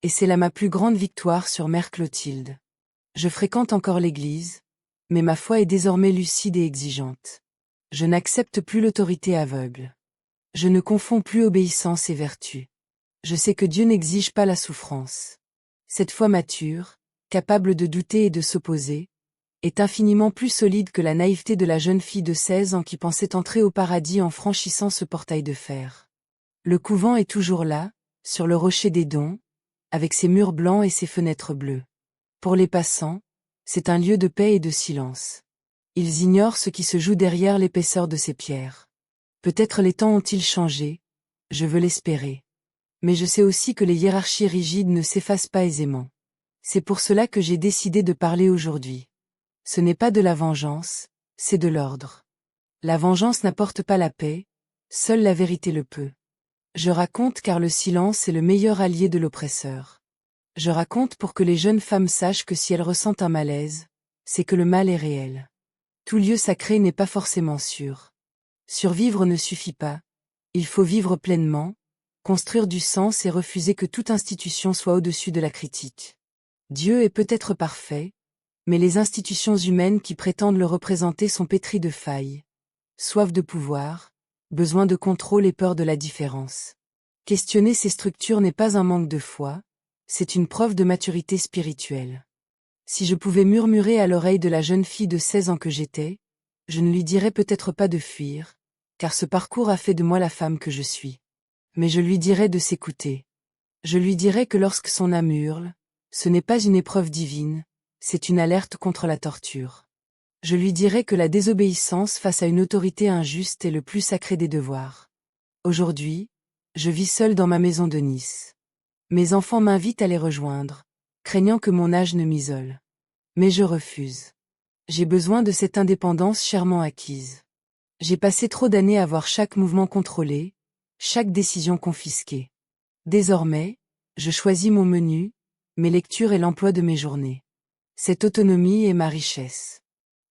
Et c'est là ma plus grande victoire sur Mère Clotilde. Je fréquente encore l'église, mais ma foi est désormais lucide et exigeante. Je n'accepte plus l'autorité aveugle. Je ne confonds plus obéissance et vertu. Je sais que Dieu n'exige pas la souffrance. Cette foi mature, capable de douter et de s'opposer, est infiniment plus solide que la naïveté de la jeune fille de 16 ans qui pensait entrer au paradis en franchissant ce portail de fer. Le couvent est toujours là, sur le rocher des Dons, avec ses murs blancs et ses fenêtres bleues. Pour les passants, c'est un lieu de paix et de silence. Ils ignorent ce qui se joue derrière l'épaisseur de ces pierres. Peut-être les temps ont-ils changé, je veux l'espérer. Mais je sais aussi que les hiérarchies rigides ne s'effacent pas aisément. C'est pour cela que j'ai décidé de parler aujourd'hui. Ce n'est pas de la vengeance, c'est de l'ordre. La vengeance n'apporte pas la paix, seule la vérité le peut. Je raconte car le silence est le meilleur allié de l'oppresseur. Je raconte pour que les jeunes femmes sachent que si elles ressentent un malaise, c'est que le mal est réel. Tout lieu sacré n'est pas forcément sûr. Survivre ne suffit pas. Il faut vivre pleinement, construire du sens et refuser que toute institution soit au-dessus de la critique. Dieu est peut-être parfait, mais les institutions humaines qui prétendent le représenter sont pétries de failles. Soif de pouvoir, besoin de contrôle et peur de la différence. Questionner ces structures n'est pas un manque de foi, c'est une preuve de maturité spirituelle. Si je pouvais murmurer à l'oreille de la jeune fille de 16 ans que j'étais, je ne lui dirais peut-être pas de fuir, car ce parcours a fait de moi la femme que je suis. Mais je lui dirais de s'écouter. Je lui dirais que lorsque son âme hurle, ce n'est pas une épreuve divine, c'est une alerte contre la torture. Je lui dirais que la désobéissance face à une autorité injuste est le plus sacré des devoirs. Aujourd'hui, je vis seule dans ma maison de Nice. Mes enfants m'invitent à les rejoindre, craignant que mon âge ne m'isole. Mais je refuse. J'ai besoin de cette indépendance chèrement acquise. J'ai passé trop d'années à voir chaque mouvement contrôlé, chaque décision confisquée. Désormais, je choisis mon menu, mes lectures et l'emploi de mes journées. Cette autonomie est ma richesse.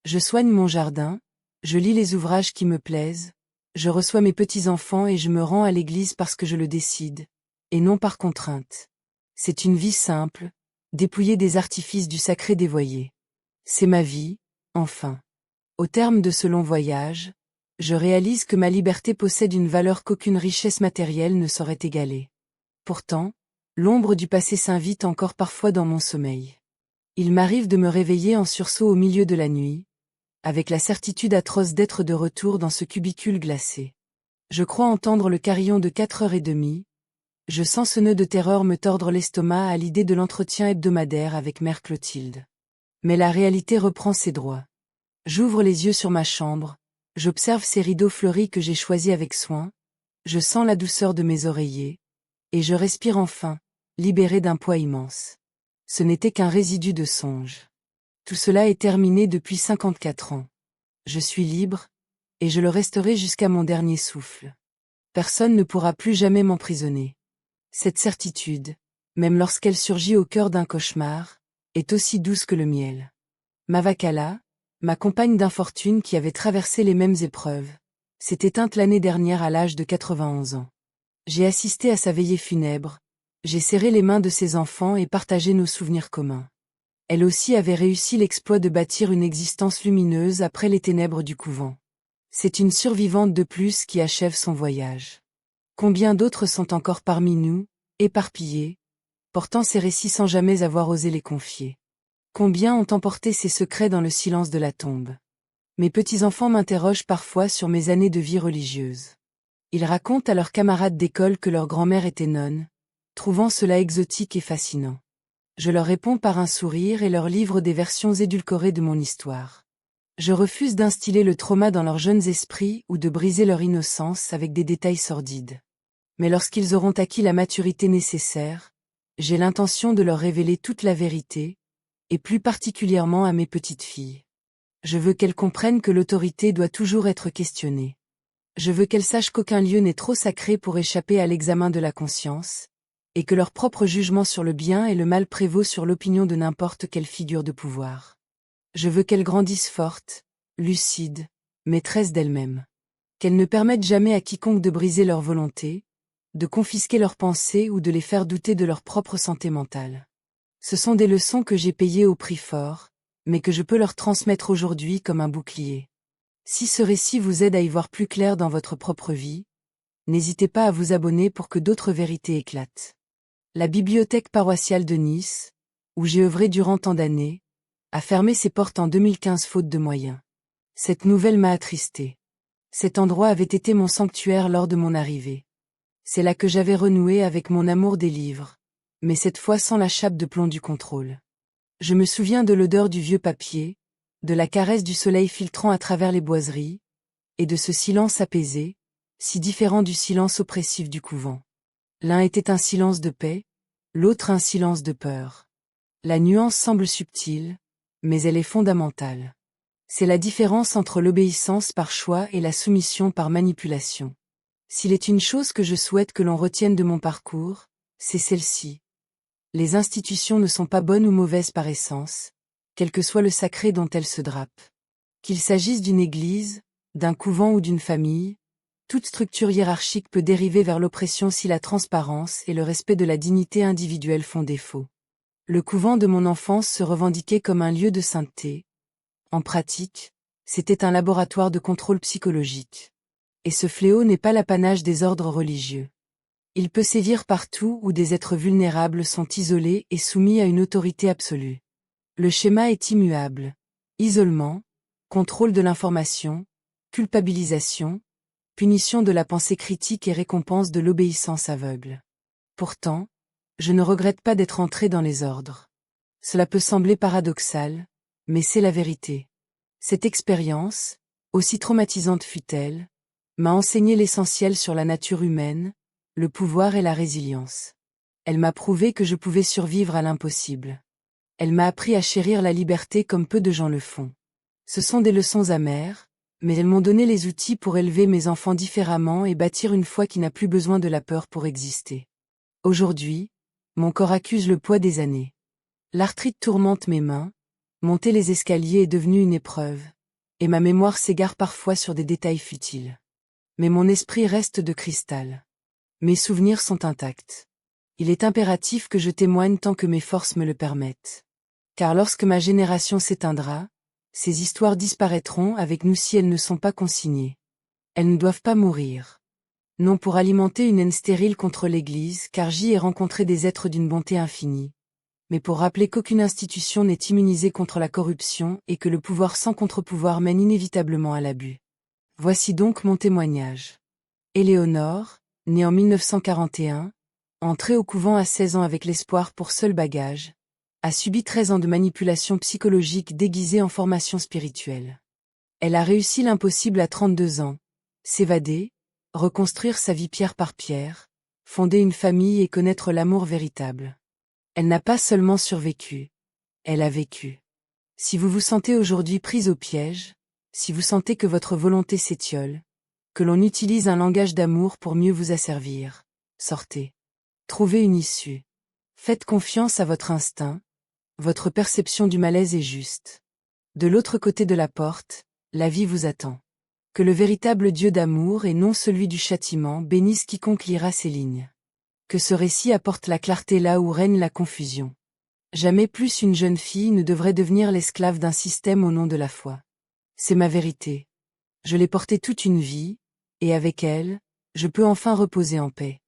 Je soigne mon jardin, je lis les ouvrages qui me plaisent, je reçois mes petits-enfants et je me rends à l'église parce que je le décide, et non par contrainte. C'est une vie simple, dépouillée des artifices du sacré dévoyé. C'est ma vie, enfin. Au terme de ce long voyage, je réalise que ma liberté possède une valeur qu'aucune richesse matérielle ne saurait égaler. Pourtant, l'ombre du passé s'invite encore parfois dans mon sommeil. Il m'arrive de me réveiller en sursaut au milieu de la nuit, avec la certitude atroce d'être de retour dans ce cubicule glacé. Je crois entendre le carillon de 4h30, je sens ce nœud de terreur me tordre l'estomac à l'idée de l'entretien hebdomadaire avec Mère Clotilde. Mais la réalité reprend ses droits. J'ouvre les yeux sur ma chambre, j'observe ces rideaux fleuris que j'ai choisis avec soin, je sens la douceur de mes oreillers, et je respire enfin, libérée d'un poids immense. Ce n'était qu'un résidu de songe. Tout cela est terminé depuis 54 ans. Je suis libre, et je le resterai jusqu'à mon dernier souffle. Personne ne pourra plus jamais m'emprisonner. Cette certitude, même lorsqu'elle surgit au cœur d'un cauchemar, est aussi douce que le miel. Mavakala, ma compagne d'infortune qui avait traversé les mêmes épreuves, s'est éteinte l'année dernière à l'âge de 91 ans. J'ai assisté à sa veillée funèbre, j'ai serré les mains de ses enfants et partagé nos souvenirs communs. Elle aussi avait réussi l'exploit de bâtir une existence lumineuse après les ténèbres du couvent. C'est une survivante de plus qui achève son voyage. Combien d'autres sont encore parmi nous, éparpillés, portant ces récits sans jamais avoir osé les confier? Combien ont emporté ces secrets dans le silence de la tombe? Mes petits-enfants m'interrogent parfois sur mes années de vie religieuse. Ils racontent à leurs camarades d'école que leur grand-mère était nonne, trouvant cela exotique et fascinant. Je leur réponds par un sourire et leur livre des versions édulcorées de mon histoire. Je refuse d'instiller le trauma dans leurs jeunes esprits ou de briser leur innocence avec des détails sordides. Mais lorsqu'ils auront acquis la maturité nécessaire, j'ai l'intention de leur révéler toute la vérité, et plus particulièrement à mes petites filles. Je veux qu'elles comprennent que l'autorité doit toujours être questionnée. Je veux qu'elles sachent qu'aucun lieu n'est trop sacré pour échapper à l'examen de la conscience, et que leur propre jugement sur le bien et le mal prévaut sur l'opinion de n'importe quelle figure de pouvoir. Je veux qu'elles grandissent fortes, lucides, maîtresses d'elles-mêmes. Qu'elles ne permettent jamais à quiconque de briser leur volonté, de confisquer leurs pensées ou de les faire douter de leur propre santé mentale. Ce sont des leçons que j'ai payées au prix fort, mais que je peux leur transmettre aujourd'hui comme un bouclier. Si ce récit vous aide à y voir plus clair dans votre propre vie, n'hésitez pas à vous abonner pour que d'autres vérités éclatent. La bibliothèque paroissiale de Nice, où j'ai œuvré durant tant d'années, a fermé ses portes en 2015 faute de moyens. Cette nouvelle m'a attristé. Cet endroit avait été mon sanctuaire lors de mon arrivée. C'est là que j'avais renoué avec mon amour des livres, mais cette fois sans la chape de plomb du contrôle. Je me souviens de l'odeur du vieux papier, de la caresse du soleil filtrant à travers les boiseries, et de ce silence apaisé, si différent du silence oppressif du couvent. L'un était un silence de paix, l'autre un silence de peur. La nuance semble subtile, mais elle est fondamentale. C'est la différence entre l'obéissance par choix et la soumission par manipulation. S'il est une chose que je souhaite que l'on retienne de mon parcours, c'est celle-ci. Les institutions ne sont pas bonnes ou mauvaises par essence, quel que soit le sacré dont elles se drapent. Qu'il s'agisse d'une église, d'un couvent ou d'une famille, toute structure hiérarchique peut dériver vers l'oppression si la transparence et le respect de la dignité individuelle font défaut. Le couvent de mon enfance se revendiquait comme un lieu de sainteté. En pratique, c'était un laboratoire de contrôle psychologique. Et ce fléau n'est pas l'apanage des ordres religieux. Il peut sévir partout où des êtres vulnérables sont isolés et soumis à une autorité absolue. Le schéma est immuable. Isolement, contrôle de l'information, culpabilisation, punition de la pensée critique et récompense de l'obéissance aveugle. Pourtant, je ne regrette pas d'être entré dans les ordres. Cela peut sembler paradoxal, mais c'est la vérité. Cette expérience, aussi traumatisante fut-elle, m'a enseigné l'essentiel sur la nature humaine, le pouvoir et la résilience. Elle m'a prouvé que je pouvais survivre à l'impossible. Elle m'a appris à chérir la liberté comme peu de gens le font. Ce sont des leçons amères, mais elles m'ont donné les outils pour élever mes enfants différemment et bâtir une foi qui n'a plus besoin de la peur pour exister. Aujourd'hui, mon corps accuse le poids des années. L'arthrite tourmente mes mains, monter les escaliers est devenu une épreuve, et ma mémoire s'égare parfois sur des détails futiles. Mais mon esprit reste de cristal. Mes souvenirs sont intacts. Il est impératif que je témoigne tant que mes forces me le permettent. Car lorsque ma génération s'éteindra, ces histoires disparaîtront avec nous si elles ne sont pas consignées. Elles ne doivent pas mourir. Non pour alimenter une haine stérile contre l'Église, car j'y ai rencontré des êtres d'une bonté infinie, mais pour rappeler qu'aucune institution n'est immunisée contre la corruption et que le pouvoir sans contre-pouvoir mène inévitablement à l'abus. Voici donc mon témoignage. Éléonore, née en 1941, entrée au couvent à 16 ans avec l'espoir pour seul bagage, a subi 13 ans de manipulation psychologique déguisée en formation spirituelle. Elle a réussi l'impossible à 32 ans, s'évader, reconstruire sa vie pierre par pierre, fonder une famille et connaître l'amour véritable. Elle n'a pas seulement survécu, elle a vécu. Si vous vous sentez aujourd'hui prise au piège, si vous sentez que votre volonté s'étiole, que l'on utilise un langage d'amour pour mieux vous asservir, sortez. Trouvez une issue. Faites confiance à votre instinct, votre perception du malaise est juste. De l'autre côté de la porte, la vie vous attend. Que le véritable Dieu d'amour et non celui du châtiment bénisse quiconque lira ces lignes. Que ce récit apporte la clarté là où règne la confusion. Jamais plus une jeune fille ne devrait devenir l'esclave d'un système au nom de la foi. C'est ma vérité. Je l'ai portée toute une vie, et avec elle, je peux enfin reposer en paix.